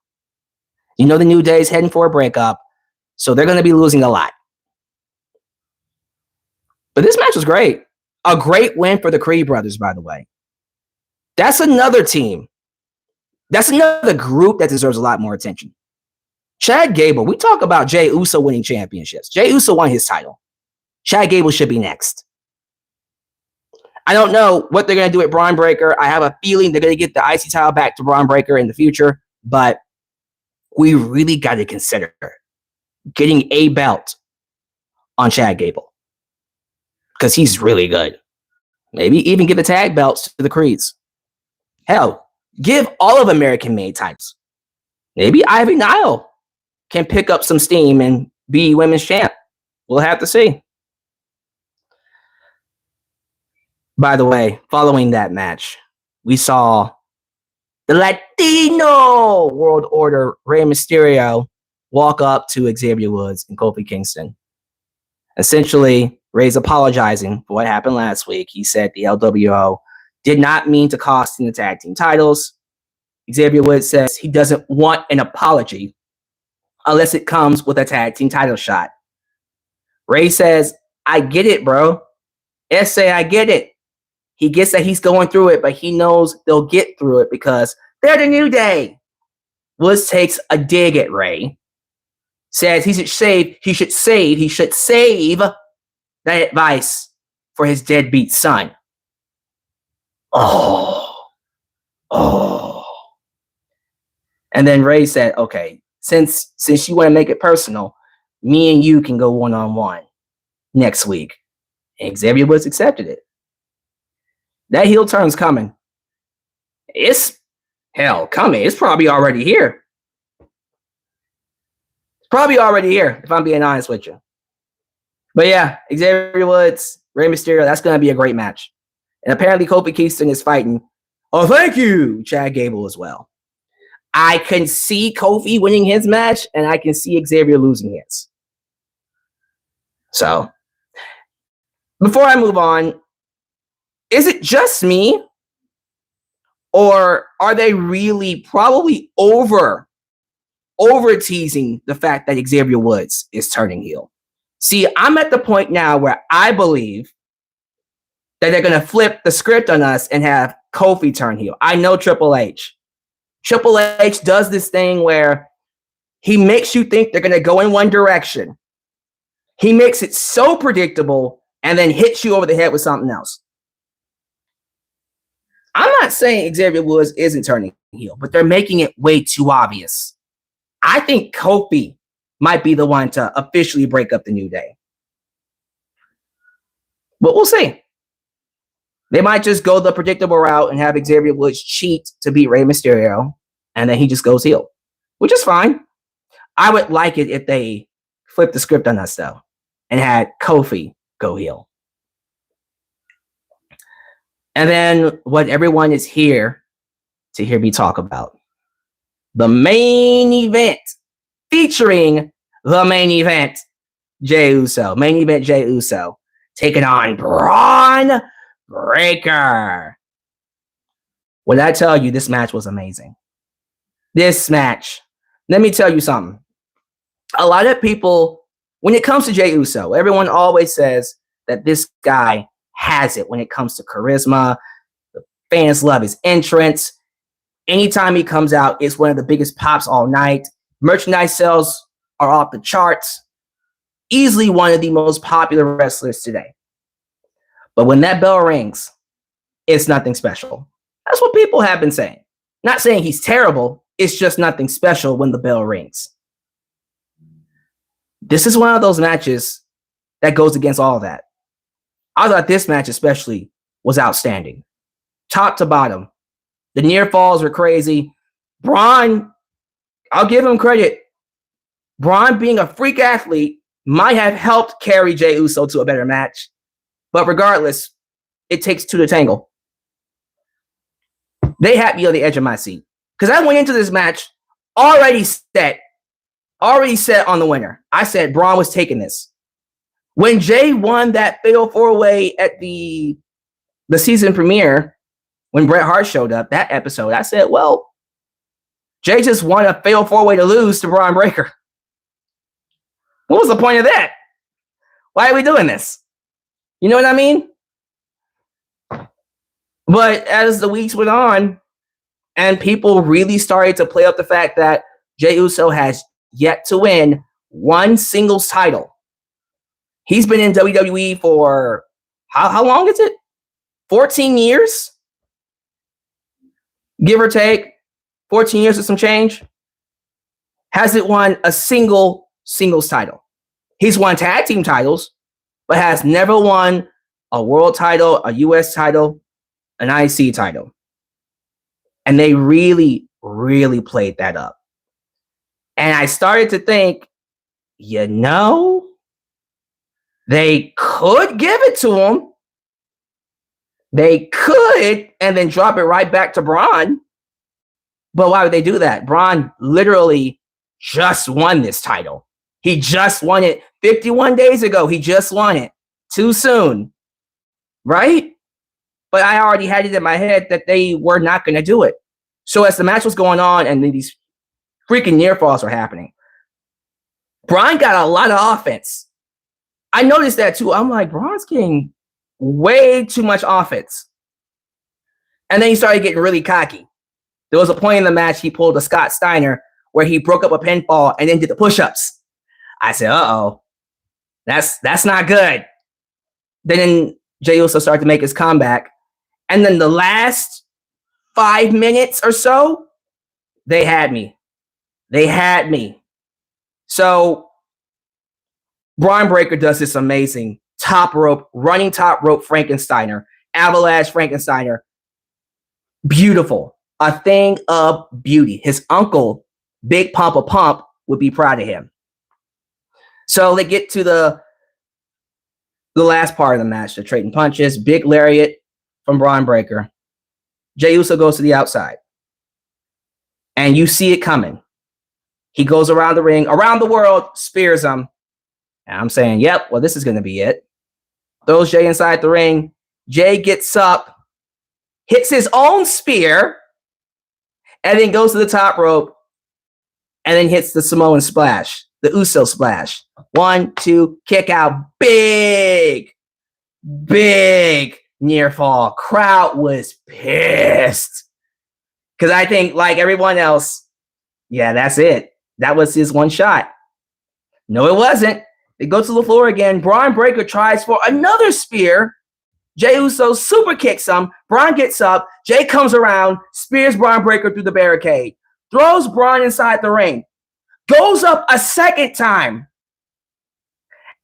You know the New Day is heading for a breakup, so they're going to be losing a lot. But this match was great. A great win for the Creed brothers, by the way. That's another team. That's another group that deserves a lot more attention. Chad Gable, we talk about Jey Uso winning championships. Jey Uso won his title. Chad Gable should be next. I don't know what they're going to do with Bron Breakker. I have a feeling they're going to get the IC title back to Bron Breakker in the future, but we really got to consider getting a belt on Chad Gable because he's really good. Maybe even give the tag belts to the Creeds. Hell, give all of American-made types. Maybe Ivy Nile can pick up some steam and be women's champ. We'll have to see. By the way, following that match, we saw the Latino World Order, Rey Mysterio, walk up to Xavier Woods and Kofi Kingston. Essentially, Rey's apologizing for what happened last week. He said the LWO did not mean to cost him the tag team titles. Xavier Woods says he doesn't want an apology unless it comes with a tag team title shot. Rey says, I get it, bro. S.A., I get it. He gets that he's going through it, but he knows they'll get through it because they're the New Day. Woods takes a dig at Rey. Says he should save that advice for his deadbeat son. Oh. And then Rey said, okay, since you want to make it personal, me and you can go one-on-one next week. And Xavier Woods accepted it. That heel turn's coming. It's coming. It's probably already here. It's probably already here, if I'm being honest with you. But yeah, Xavier Woods, Rey Mysterio, that's going to be a great match. And apparently Kofi Kingston is fighting, oh, thank you, Chad Gable as well. I can see Kofi winning his match, and I can see Xavier losing his. So, before I move on, is it just me? Or are they really probably over teasing the fact that Xavier Woods is turning heel? See, I'm at the point now where I believe that they're going to flip the script on us and have Kofi turn heel. I know Triple H. Triple H does this thing where he makes you think they're going to go in one direction. He makes it so predictable and then hits you over the head with something else. I'm not saying Xavier Woods isn't turning heel, but they're making it way too obvious. I think Kofi might be the one to officially break up the New Day. But we'll see. They might just go the predictable route and have Xavier Woods cheat to beat Rey Mysterio, and then he just goes heel, which is fine. I would like it if they flipped the script on us, though, and had Kofi go heel. And then what everyone is here to hear me talk about. The main event featuring the main event, Jey Uso. Main event, Jey Uso taking on Bron Breakker. When I tell you this match was amazing. This match, let me tell you something. A lot of people, when it comes to Jey Uso, everyone always says that this guy has it when it comes to charisma. The fans love his entrance. Anytime he comes out, it's one of the biggest pops all night. Merchandise sales are off the charts. Easily one of the most popular wrestlers today. But when that bell rings, it's nothing special. That's what people have been saying. Not saying he's terrible. It's just nothing special when the bell rings. This is one of those matches that goes against all that. I thought this match especially was outstanding. Top to bottom. The near falls were crazy. Bron, I'll give him credit. Bron, being a freak athlete, might have helped carry Jey Uso to a better match. But regardless, it takes two to tangle. They had me on the edge of my seat. Because I went into this match already set on the winner. I said Bron was taking this. When Jey won that fatal 4-way at the season premiere, when Bret Hart showed up, that episode, I said, well, Jey just won a fatal 4-way to lose to Bron Breakker. What was the point of that? Why are we doing this? You know what I mean? But as the weeks went on, and people really started to play up the fact that Jey Uso has yet to win one singles title. He's been in WWE for, how long is it? 14 years? Give or take. 14 years with some change. Hasn't won a singles title. He's won tag team titles, but has never won a world title, a US title, an IC title. And they really, really played that up. And I started to think, you know, they could give it to him. They could, and then drop it right back to Bron. But why would they do that? Bron literally just won this title. He just won it 51 days ago. He just won it. Too soon. Right? But I already had it in my head that they were not going to do it. So as the match was going on and these freaking near falls were happening, Bron got a lot of offense. I noticed that too. I'm like, Bron's getting way too much offense. And then he started getting really cocky. There was a point in the match he pulled a Scott Steiner where he broke up a pinfall and then did the push-ups. I said, uh-oh, that's not good. Then Jey Uso started to make his comeback. And then the last 5 minutes or so, they had me. So Bron Breakker does this amazing running top rope Frankensteiner, avalanche Frankensteiner. Beautiful. A thing of beauty. His uncle, Big Pump Pump, would be proud of him. So they get to the last part of the match, the trading punches, big lariat from Bron Breakker. Jey Uso goes to the outside. And you see it coming. He goes around the ring, around the world, spears him. And I'm saying, yep, well, this is going to be it. Throws Jey inside the ring. Jey gets up, hits his own spear, and then goes to the top rope, and then hits the Samoan splash, the Uso splash. 1, 2, kick out. Big near fall. Crowd was pissed. Because I think, like everyone else, yeah, that's it. That was his one shot. No, it wasn't. They go to the floor again. Bron Breakker tries for another spear. Jey Uso super kicks him. Bron gets up. Jey comes around, spears Bron Breakker through the barricade, throws Bron inside the ring, goes up a second time,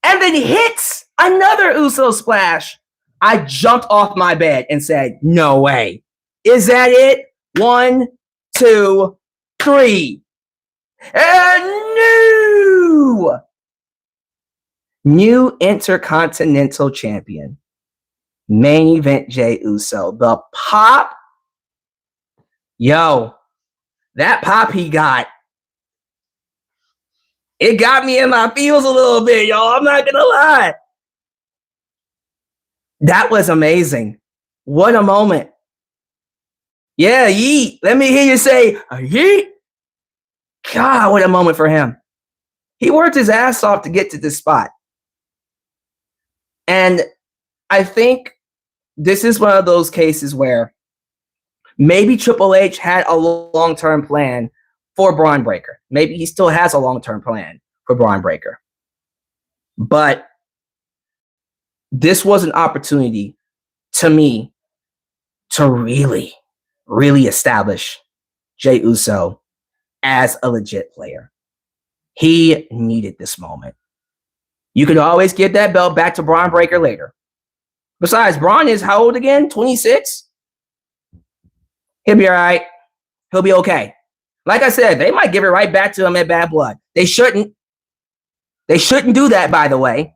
and then hits another Uso splash. I jumped off my bed and said, no way. Is that it? 1, 2, 3. And new Intercontinental Champion. Main event Jey Uso. The pop. Yo, that pop he got. It got me in my feels a little bit, y'all. I'm not going to lie. That was amazing. What a moment. Yeah, yeet. Let me hear you say, yeet. God, what a moment for him. He worked his ass off to get to this spot. And I think this is one of those cases where maybe Triple H had a long-term plan for Bron Breakker. Maybe he still has a long-term plan for Bron Breakker. But this was an opportunity to me to really, really establish Jey Uso as a legit player. He needed this moment. You could always give that belt back to Bron Breakker later. Besides, Bron is how old again? 26? He'll be all right. He'll be okay. Like I said, they might give it right back to him at Bad Blood. They shouldn't. They shouldn't do that, by the way.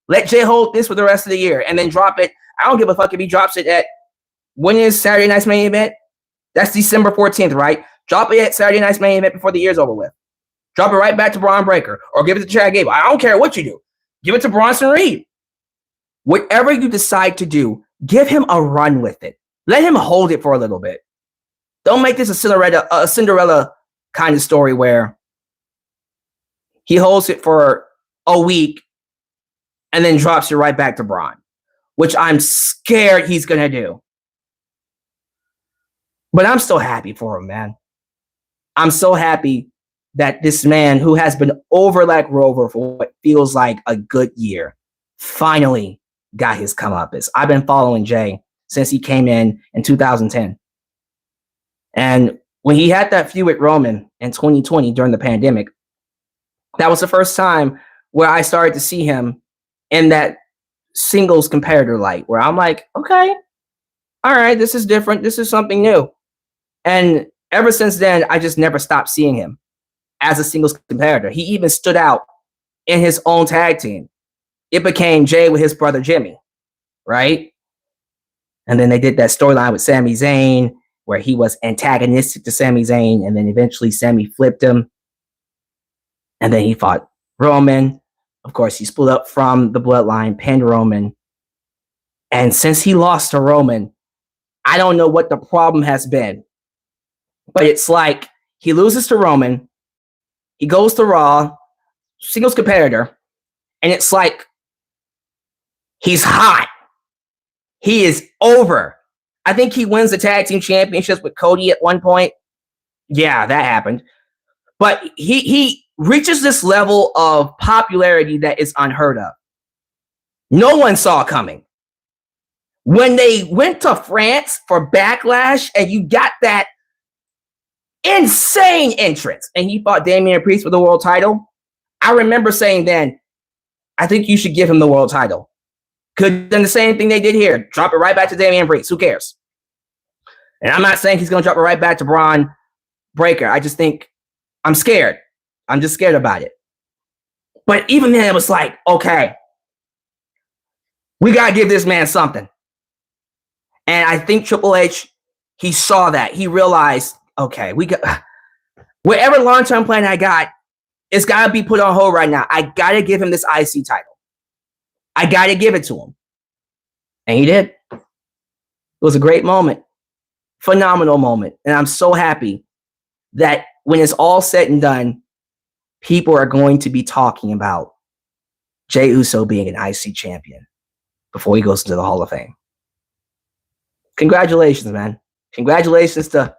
Let Jey hold this for the rest of the year and then drop it. I don't give a fuck if he drops it at, when is Saturday Night's main event? That's December 14th, right? Drop it at Saturday Night's main event before the year's over with. Drop it right back to Bron Breakker or give it to Chad Gable. I don't care what you do. Give it to Bronson Reed. Whatever you decide to do, give him a run with it. Let him hold it for a little bit. Don't make this a Cinderella kind of story where he holds it for a week and then drops it right back to Bron, which I'm scared he's going to do. But I'm still happy for him, man. I'm so happy that this man who has been over like Rover for what feels like a good year finally got his comeuppance. I've been following Jey since he came in 2010. And when he had that feud with Roman in 2020 during the pandemic, that was the first time where I started to see him in that singles competitor light, where I'm like, okay, all right, this is different. This is something new. And ever since then, I just never stopped seeing him as a singles competitor. He even stood out in his own tag team. It became Jey with his brother Jimmy, right? And then they did that storyline with Sami Zayn, where he was antagonistic to Sami Zayn, and then eventually Sami flipped him. And then he fought Roman. Of course, he split up from the bloodline, pinned Roman. And since he lost to Roman, I don't know what the problem has been. But it's like he loses to Roman, he goes to Raw, singles competitor, and it's like he's hot. He is over. I think he wins the tag team championships with Cody at one point. Yeah, that happened. But he reaches this level of popularity that is unheard of. No one saw coming. When they went to France for Backlash and you got that insane entrance and he fought Damian Priest for the world title, I remember saying then, I think you should give him the world title. Could have done the same thing they did here. Drop it right back to Damian Priest. Who cares? And I'm not saying he's going to drop it right back to Bron Breakker. I just think I'm scared. I'm just scared about it. But even then, it was like, okay, we got to give this man something. And I think Triple H, he saw that. He realized, okay, we got whatever long-term plan I got, it's got to be put on hold right now. I got to give him this IC title. I got to give it to him. And he did. It was a great moment. Phenomenal moment. And I'm so happy that when it's all said and done, people are going to be talking about Jey Uso being an IC champion before he goes into the Hall of Fame. Congratulations, man. Congratulations to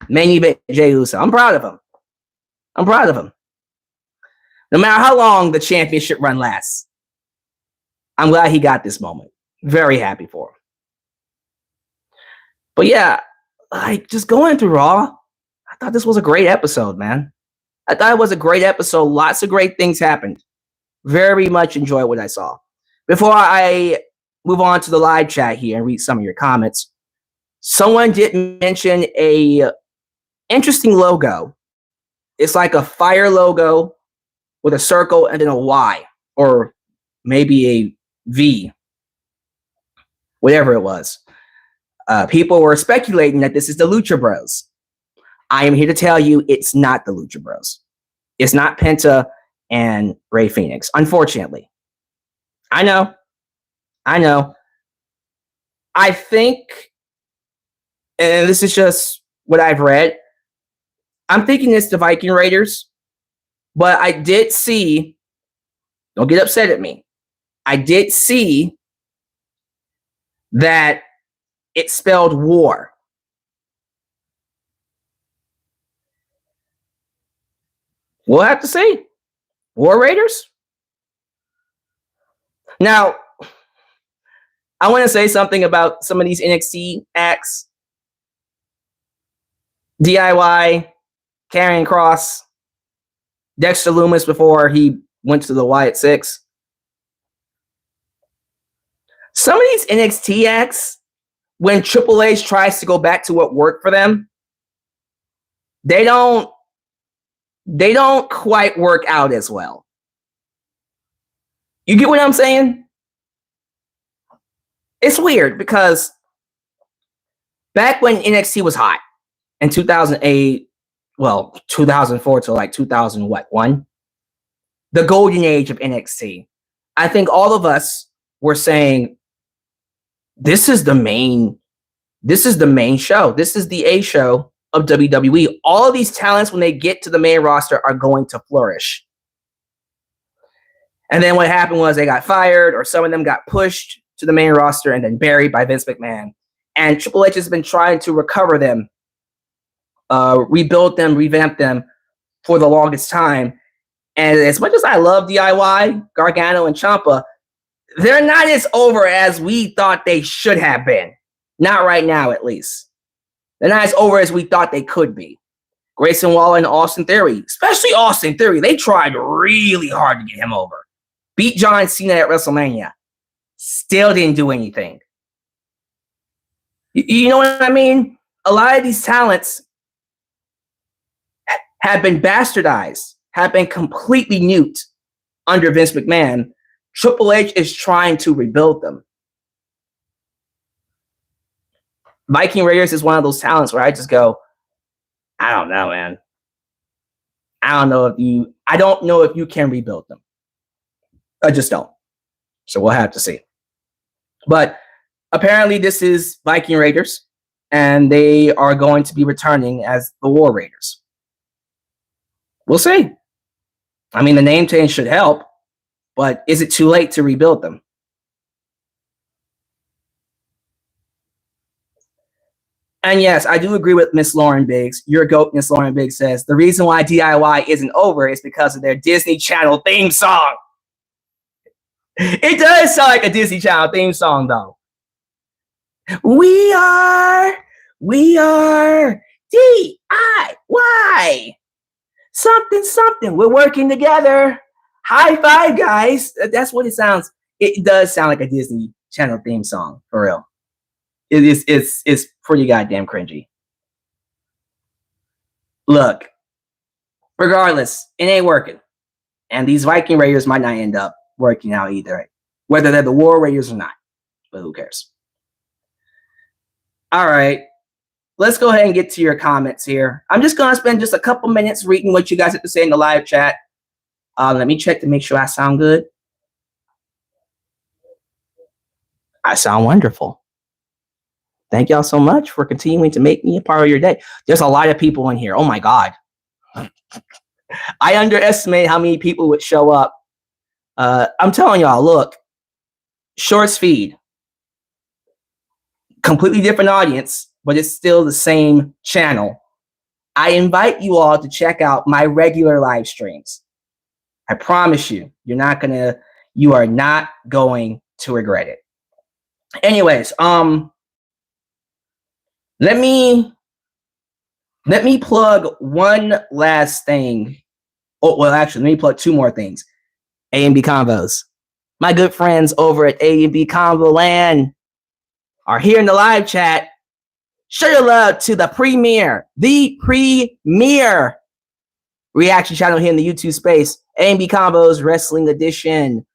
main event Jey Uso. I'm proud of him. I'm proud of him. No matter how long the championship run lasts, I'm glad he got this moment. Very happy for him. But yeah, like just going through Raw, I thought this was a great episode, man. I thought it was a great episode. Lots of great things happened. Very much enjoyed what I saw. Before I move on to the live chat here and read some of your comments, someone did mention a interesting logo. It's like a fire logo with a circle and then a Y, or maybe a V, whatever it was. People were speculating that this is the Lucha Bros. I am here to tell you it's not the Lucha Bros. It's not Penta and Rey Fenix, unfortunately. I know. I think, and this is just what I've read, I'm thinking it's the Viking Raiders, but I did see, don't get upset at me, I did see that It spelled war. We'll have to see. War Raiders? Now, I want to say something about some of these NXT acts. DIY, Karrion Kross, Dexter Lumis before he went to the Wyatt Six. Some of these NXT acts, when Triple H tries to go back to what worked for them, they don't quite work out as well. You get what I'm saying? It's weird because back when NXT was hot in 2008, well, 2004 to like 2001, the golden age of NXT, I think all of us were saying, this is the main show. This is the A show of WWE. All of these talents, when they get to the main roster, are going to flourish. And then what happened was they got fired, or some of them got pushed to the main roster and then buried by Vince McMahon. And Triple H has been trying to recover them, rebuild them, revamp them for the longest time. And as much as I love DIY, Gargano, and Ciampa, they're not as over as we thought they should have been. Not right now, at least. They're not as over as we thought they could be. Grayson Waller and Austin Theory, especially Austin Theory, they tried really hard to get him over. Beat John Cena at WrestleMania. Still didn't do anything. You know what I mean? A lot of these talents have been bastardized, have been completely nuked under Vince McMahon. Triple H is trying to rebuild them. Viking Raiders is one of those talents where I just go, I don't know, man. I don't know if you can rebuild them. I just don't. So we'll have to see. But apparently this is Viking Raiders, and they are going to be returning as the War Raiders. We'll see. I mean, the name change should help, but is it too late to rebuild them? And yes, I do agree with Miss Lauren Biggs. Your GOAT, Miss Lauren Biggs, says the reason why DIY isn't over is because of their Disney Channel theme song. It does sound like a Disney Channel theme song, though. We are DIY. Something. We're working together. High five, guys. That's what it sounds. It does sound like a Disney Channel theme song, for real. It's pretty goddamn cringy. Look, regardless, it ain't working. And these Viking Raiders might not end up working out either, whether they're the War Raiders or not. But who cares? All right. Let's go ahead and get to your comments here. I'm just going to spend just a couple minutes reading what you guys have to say in the live chat. Let me check to make sure I sound good. I sound wonderful. Thank y'all so much for continuing to make me a part of your day. There's a lot of people in here. Oh my God. I underestimate how many people would show up. I'm telling y'all, look, Shorts feed, completely different audience, but it's still the same channel. I invite you all to check out my regular live streams. I promise you, you are not going to regret it. Anyways, let me plug one last thing. Oh, well, actually, let me plug two more things. A&B Convos. My good friends over at A&B Convo Land are here in the live chat. Show your love to the premier reaction channel here in the YouTube space. A&B Convos Wrestling Edition.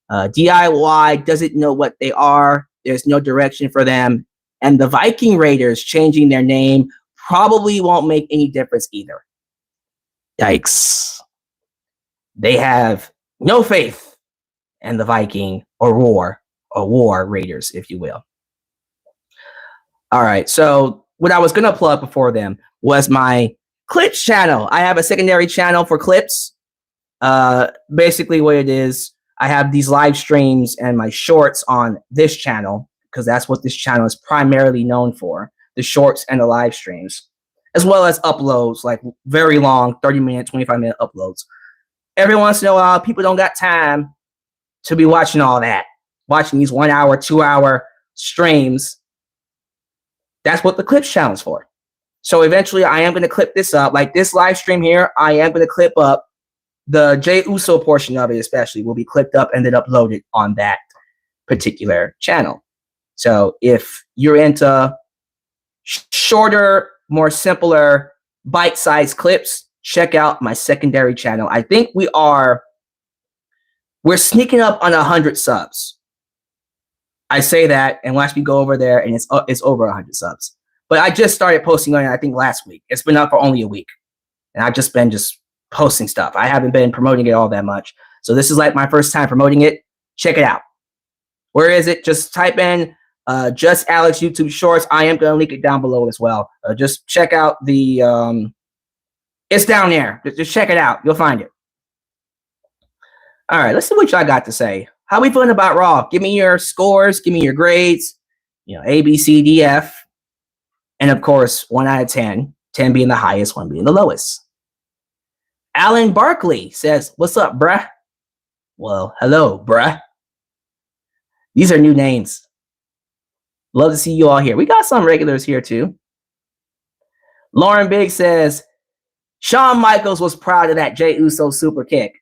DIY doesn't know what they are. There's no direction for them. And the Viking Raiders changing their name probably won't make any difference either. Yikes. They have no faith in the Viking or War Raiders, if you will. All right. So what I was going to plug before them was my clips channel. I have a secondary channel for clips. Basically what it is, I have these live streams and my shorts on this channel because that's what this channel is primarily known for, the shorts and the live streams, as well as uploads, like very long 30-minute, 25-minute uploads. Every once in a while, people don't got time to be watching all that, watching these 1 hour, 2 hour streams. That's what the clips channel is for. So eventually I am going to clip this up. Like this live stream here, I am going to clip up the Jey Uso portion of it, especially will be clipped up and then uploaded on that particular channel. So if you're into shorter, more simpler, bite-sized clips, check out my secondary channel. I think we're sneaking up on 100 subs. I say that, and watch me go over there, and it's over 100 subs. But I just started posting on it, I think, last week. It's been up for only a week. And I've just been posting stuff. I haven't been promoting it all that much. So this is like my first time promoting it. Check it out. Where is it? Just type in Just Alyx YouTube Shorts. I am going to link it down below as well. Just check out the... it's down there. Just check it out. You'll find it. All right, let's see what y'all got to say. How we feeling about Raw? Give me your scores. Give me your grades. A, B, C, D, F. And of course, 1 out of 10. 10 being the highest, 1 being the lowest. Alan Barkley says, what's up, bruh? Well, hello, bruh. These are new names. Love to see you all here. We got some regulars here too. Lauren Biggs says, Shawn Michaels was proud of that Jey Uso super kick.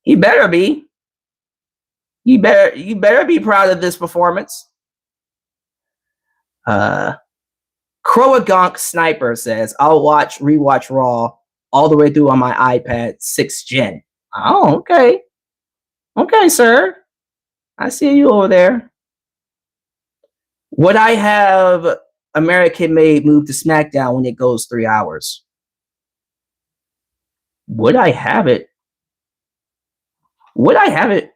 He better be. You better be proud of this performance. Crowagonk Sniper says, I'll rewatch Raw all the way through on my iPad 6th gen. Oh, okay. Okay, sir. I see you over there. Would I have American Made move to SmackDown when it goes 3 hours? Would I have it? Would I have it?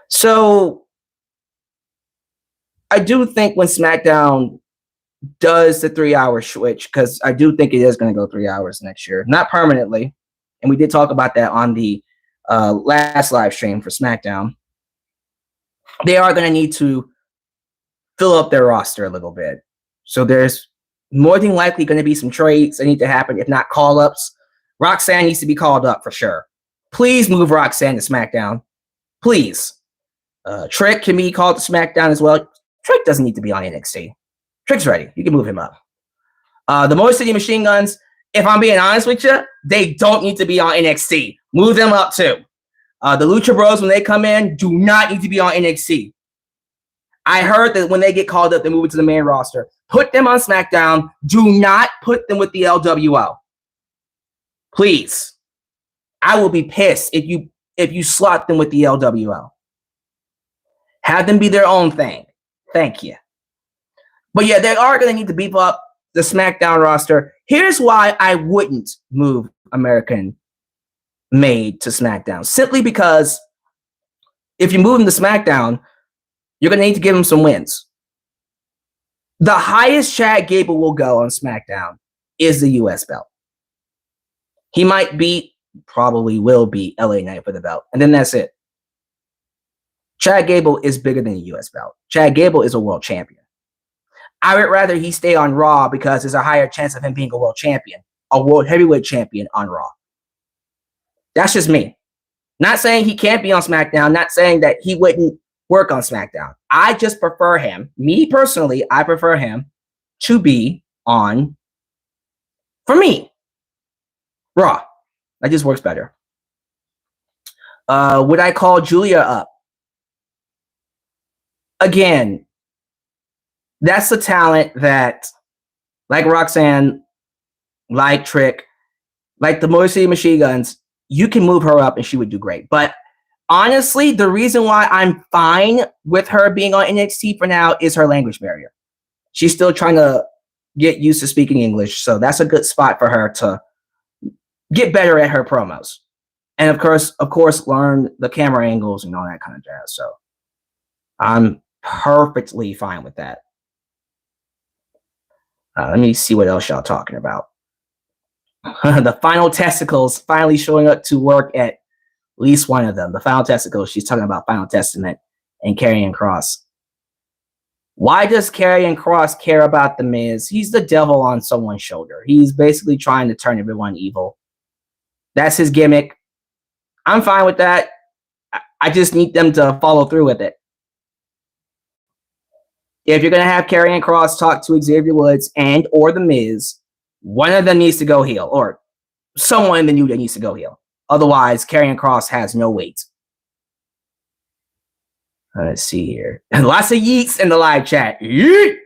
So I do think when SmackDown does the 3 hour switch, because I do think it is going to go 3 hours next year, not permanently. And we did talk about that on the last live stream for SmackDown. They are going to need to fill up their roster a little bit. So there's more than likely going to be some trades that need to happen, if not call-ups. Roxanne needs to be called up for sure. Please move Roxanne to SmackDown. Please. Trick can be called to SmackDown as well. Trick doesn't need to be on NXT. Trick's ready. You can move him up. The Motor City Machine Guns, if I'm being honest with you, they don't need to be on NXT. Move them up too. The Lucha Bros, when they come in, do not need to be on NXT. I heard that when they get called up, they move it to the main roster. Put them on SmackDown. Do not put them with the LWO. Please. I will be pissed if you slot them with the LWO. Have them be their own thing. Thank you. But yeah, they are going to need to beef up the SmackDown roster. Here's why I wouldn't move American Made to SmackDown. Simply because if you move them to SmackDown, you're going to need to give them some wins. The highest Chad Gable will go on SmackDown is the US belt. He might beat, probably will beat LA Knight for the belt. And then that's it. Chad Gable is bigger than the US belt. Chad Gable is a world champion. I would rather he stay on Raw because there's a higher chance of him being a world champion, a world heavyweight champion on Raw. That's just me. Not saying he can't be on SmackDown, not saying that he wouldn't work on SmackDown. I just prefer him, me personally, I prefer him to be on, for me, Raw. That just works better. Would I call Julia up? Again, that's a talent that, like Roxanne, like Trick, like the Motor City Machine Guns, you can move her up and she would do great. But honestly, the reason why I'm fine with her being on NXT for now is her language barrier. She's still trying to get used to speaking English, so that's a good spot for her to get better at her promos. And of course, learn the camera angles and all that kind of jazz. So I'm perfectly fine with that. Let me see what else y'all talking about. The final testicles finally showing up to work at least one of them. The Final Testicle, she's talking about Final Testament and Karrion Kross. Why does Karrion Kross care about The Miz? He's the devil on someone's shoulder. He's basically trying to turn everyone evil. That's his gimmick. I'm fine with that. I just need them to follow through with it. If you're going to have Karrion Kross talk to Xavier Woods and or The Miz, one of them needs to go heel, or someone in the New Day needs to go heel. Otherwise, Karrion Kross has no weight. Let's see here. Lots of yeets in the live chat. Yeet!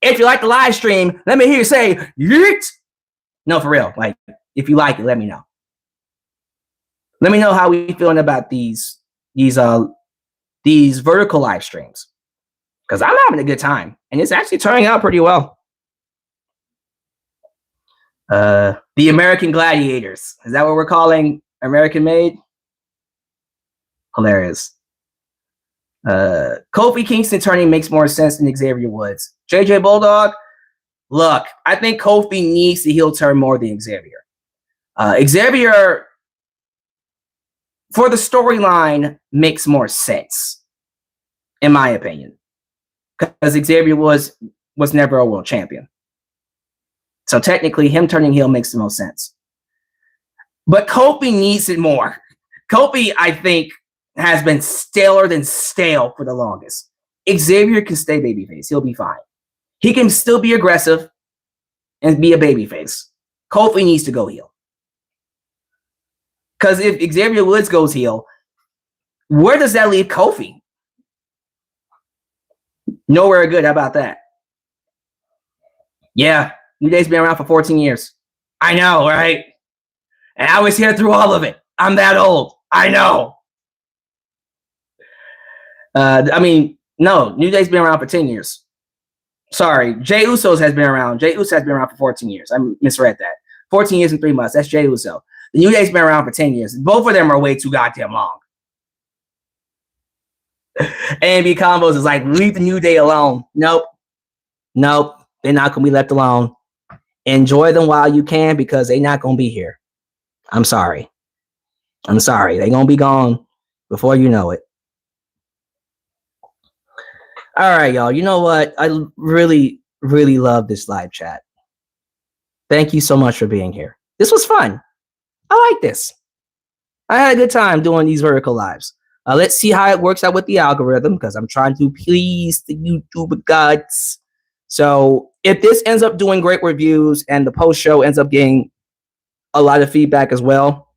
If you like the live stream, let me hear you say yeet. No, for real. Like, if you like it, let me know. Let me know how we feeling about these vertical live streams. Because I'm having a good time. And it's actually turning out pretty well. The American Gladiators. Is that what we're calling American Made? Hilarious. Kofi Kingston turning makes more sense than Xavier Woods. JJ Bulldog, look, I think Kofi needs the heel turn more than Xavier. Xavier, for the storyline, makes more sense, in my opinion. Because Xavier was never a world champion. So technically, him turning heel makes the most sense. But Kofi needs it more. Kofi, I think, has been staler than stale for the longest. Xavier can stay babyface. He'll be fine. He can still be aggressive and be a babyface. Kofi needs to go heel. Because if Xavier Woods goes heel, where does that leave Kofi? Nowhere good. How about that? Yeah, New Day's been around for 14 years. I know, right? And I was here through all of it. I'm that old. I know. No, New Day's been around for 10 years. Sorry, Jey Uso has been around. Jey Uso has been around for 14 years. I misread that. 14 years and 3 months. That's Jey Uso. The New Day's been around for 10 years. Both of them are way too goddamn long. A&B Combos is like, leave the New Day alone. Nope. They're not going to be left alone. Enjoy them while you can because they're not going to be here. I'm sorry. They're going to be gone before you know it. All right, y'all. You know what? I really, really love this live chat. Thank you so much for being here. This was fun. I like this. I had a good time doing these vertical lives. Let's see how it works out with the algorithm because I'm trying to please the YouTube gods. So if this ends up doing great reviews and the post show ends up getting a lot of feedback as well,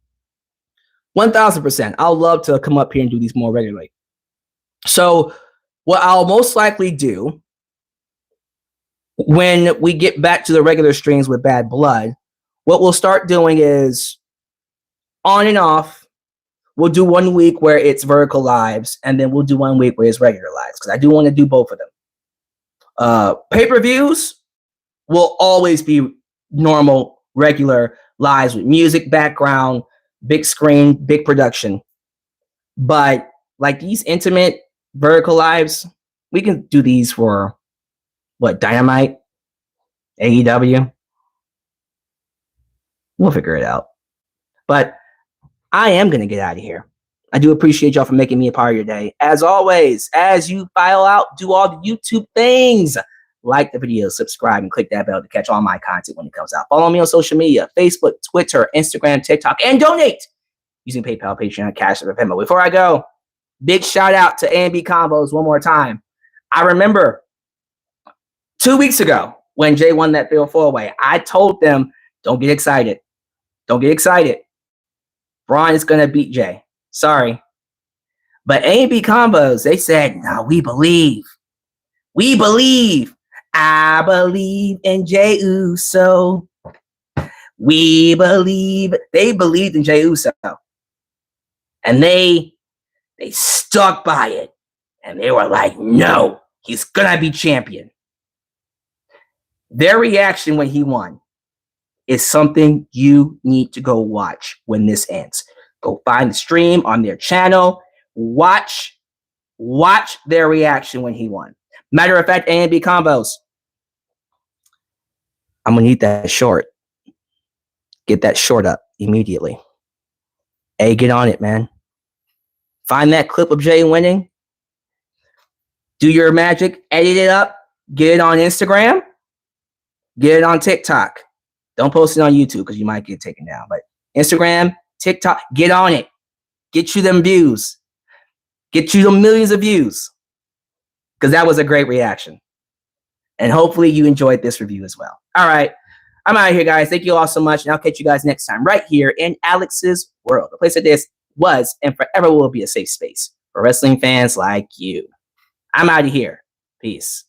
1000%. I'll love to come up here and do these more regularly. So what I'll most likely do when we get back to the regular streams with Bad Blood, what we'll start doing is on and off. We'll do 1 week where it's vertical lives, and then we'll do 1 week where it's regular lives, because I do want to do both of them. Pay-per-views will always be normal, regular lives with music, background, big screen, big production. But like these intimate vertical lives, we can do these for, Dynamite? AEW? We'll figure it out. But I am going to get out of here. I do appreciate y'all for making me a part of your day. As always, as you file out, do all the YouTube things. Like the video, subscribe, and click that bell to catch all my content when it comes out. Follow me on social media, Facebook, Twitter, Instagram, TikTok, and donate using PayPal, Patreon, Cash, or Venmo. Before I go, big shout out to A&B Combos one more time. I remember 2 weeks ago when Jay won that Fatal 4-Way, I told them, don't get excited. Don't get excited. Bron is going to beat Jay. Sorry. But A&B Combos, they said, no, we believe. We believe. I believe in Jey Uso. We believe. They believed in Jey Uso. And they stuck by it. And they were like, no, he's going to be champion. Their reaction when he won is something you need to go watch when this ends. Go find the stream on their channel. Watch their reaction when he won. Matter of fact, A&B Combos, I'm going to need that short. Get that short up immediately. Hey, get on it, man. Find that clip of Jey winning. Do your magic, edit it up, get it on Instagram, get it on TikTok. Don't post it on YouTube because you might get taken down. But Instagram, TikTok, get on it. Get you them views. Get you the millions of views. Because that was a great reaction. And hopefully you enjoyed this review as well. All right. I'm out of here, guys. Thank you all so much. And I'll catch you guys next time right here in Alyx's World. A place like this was and forever will be a safe space for wrestling fans like you. I'm out of here. Peace.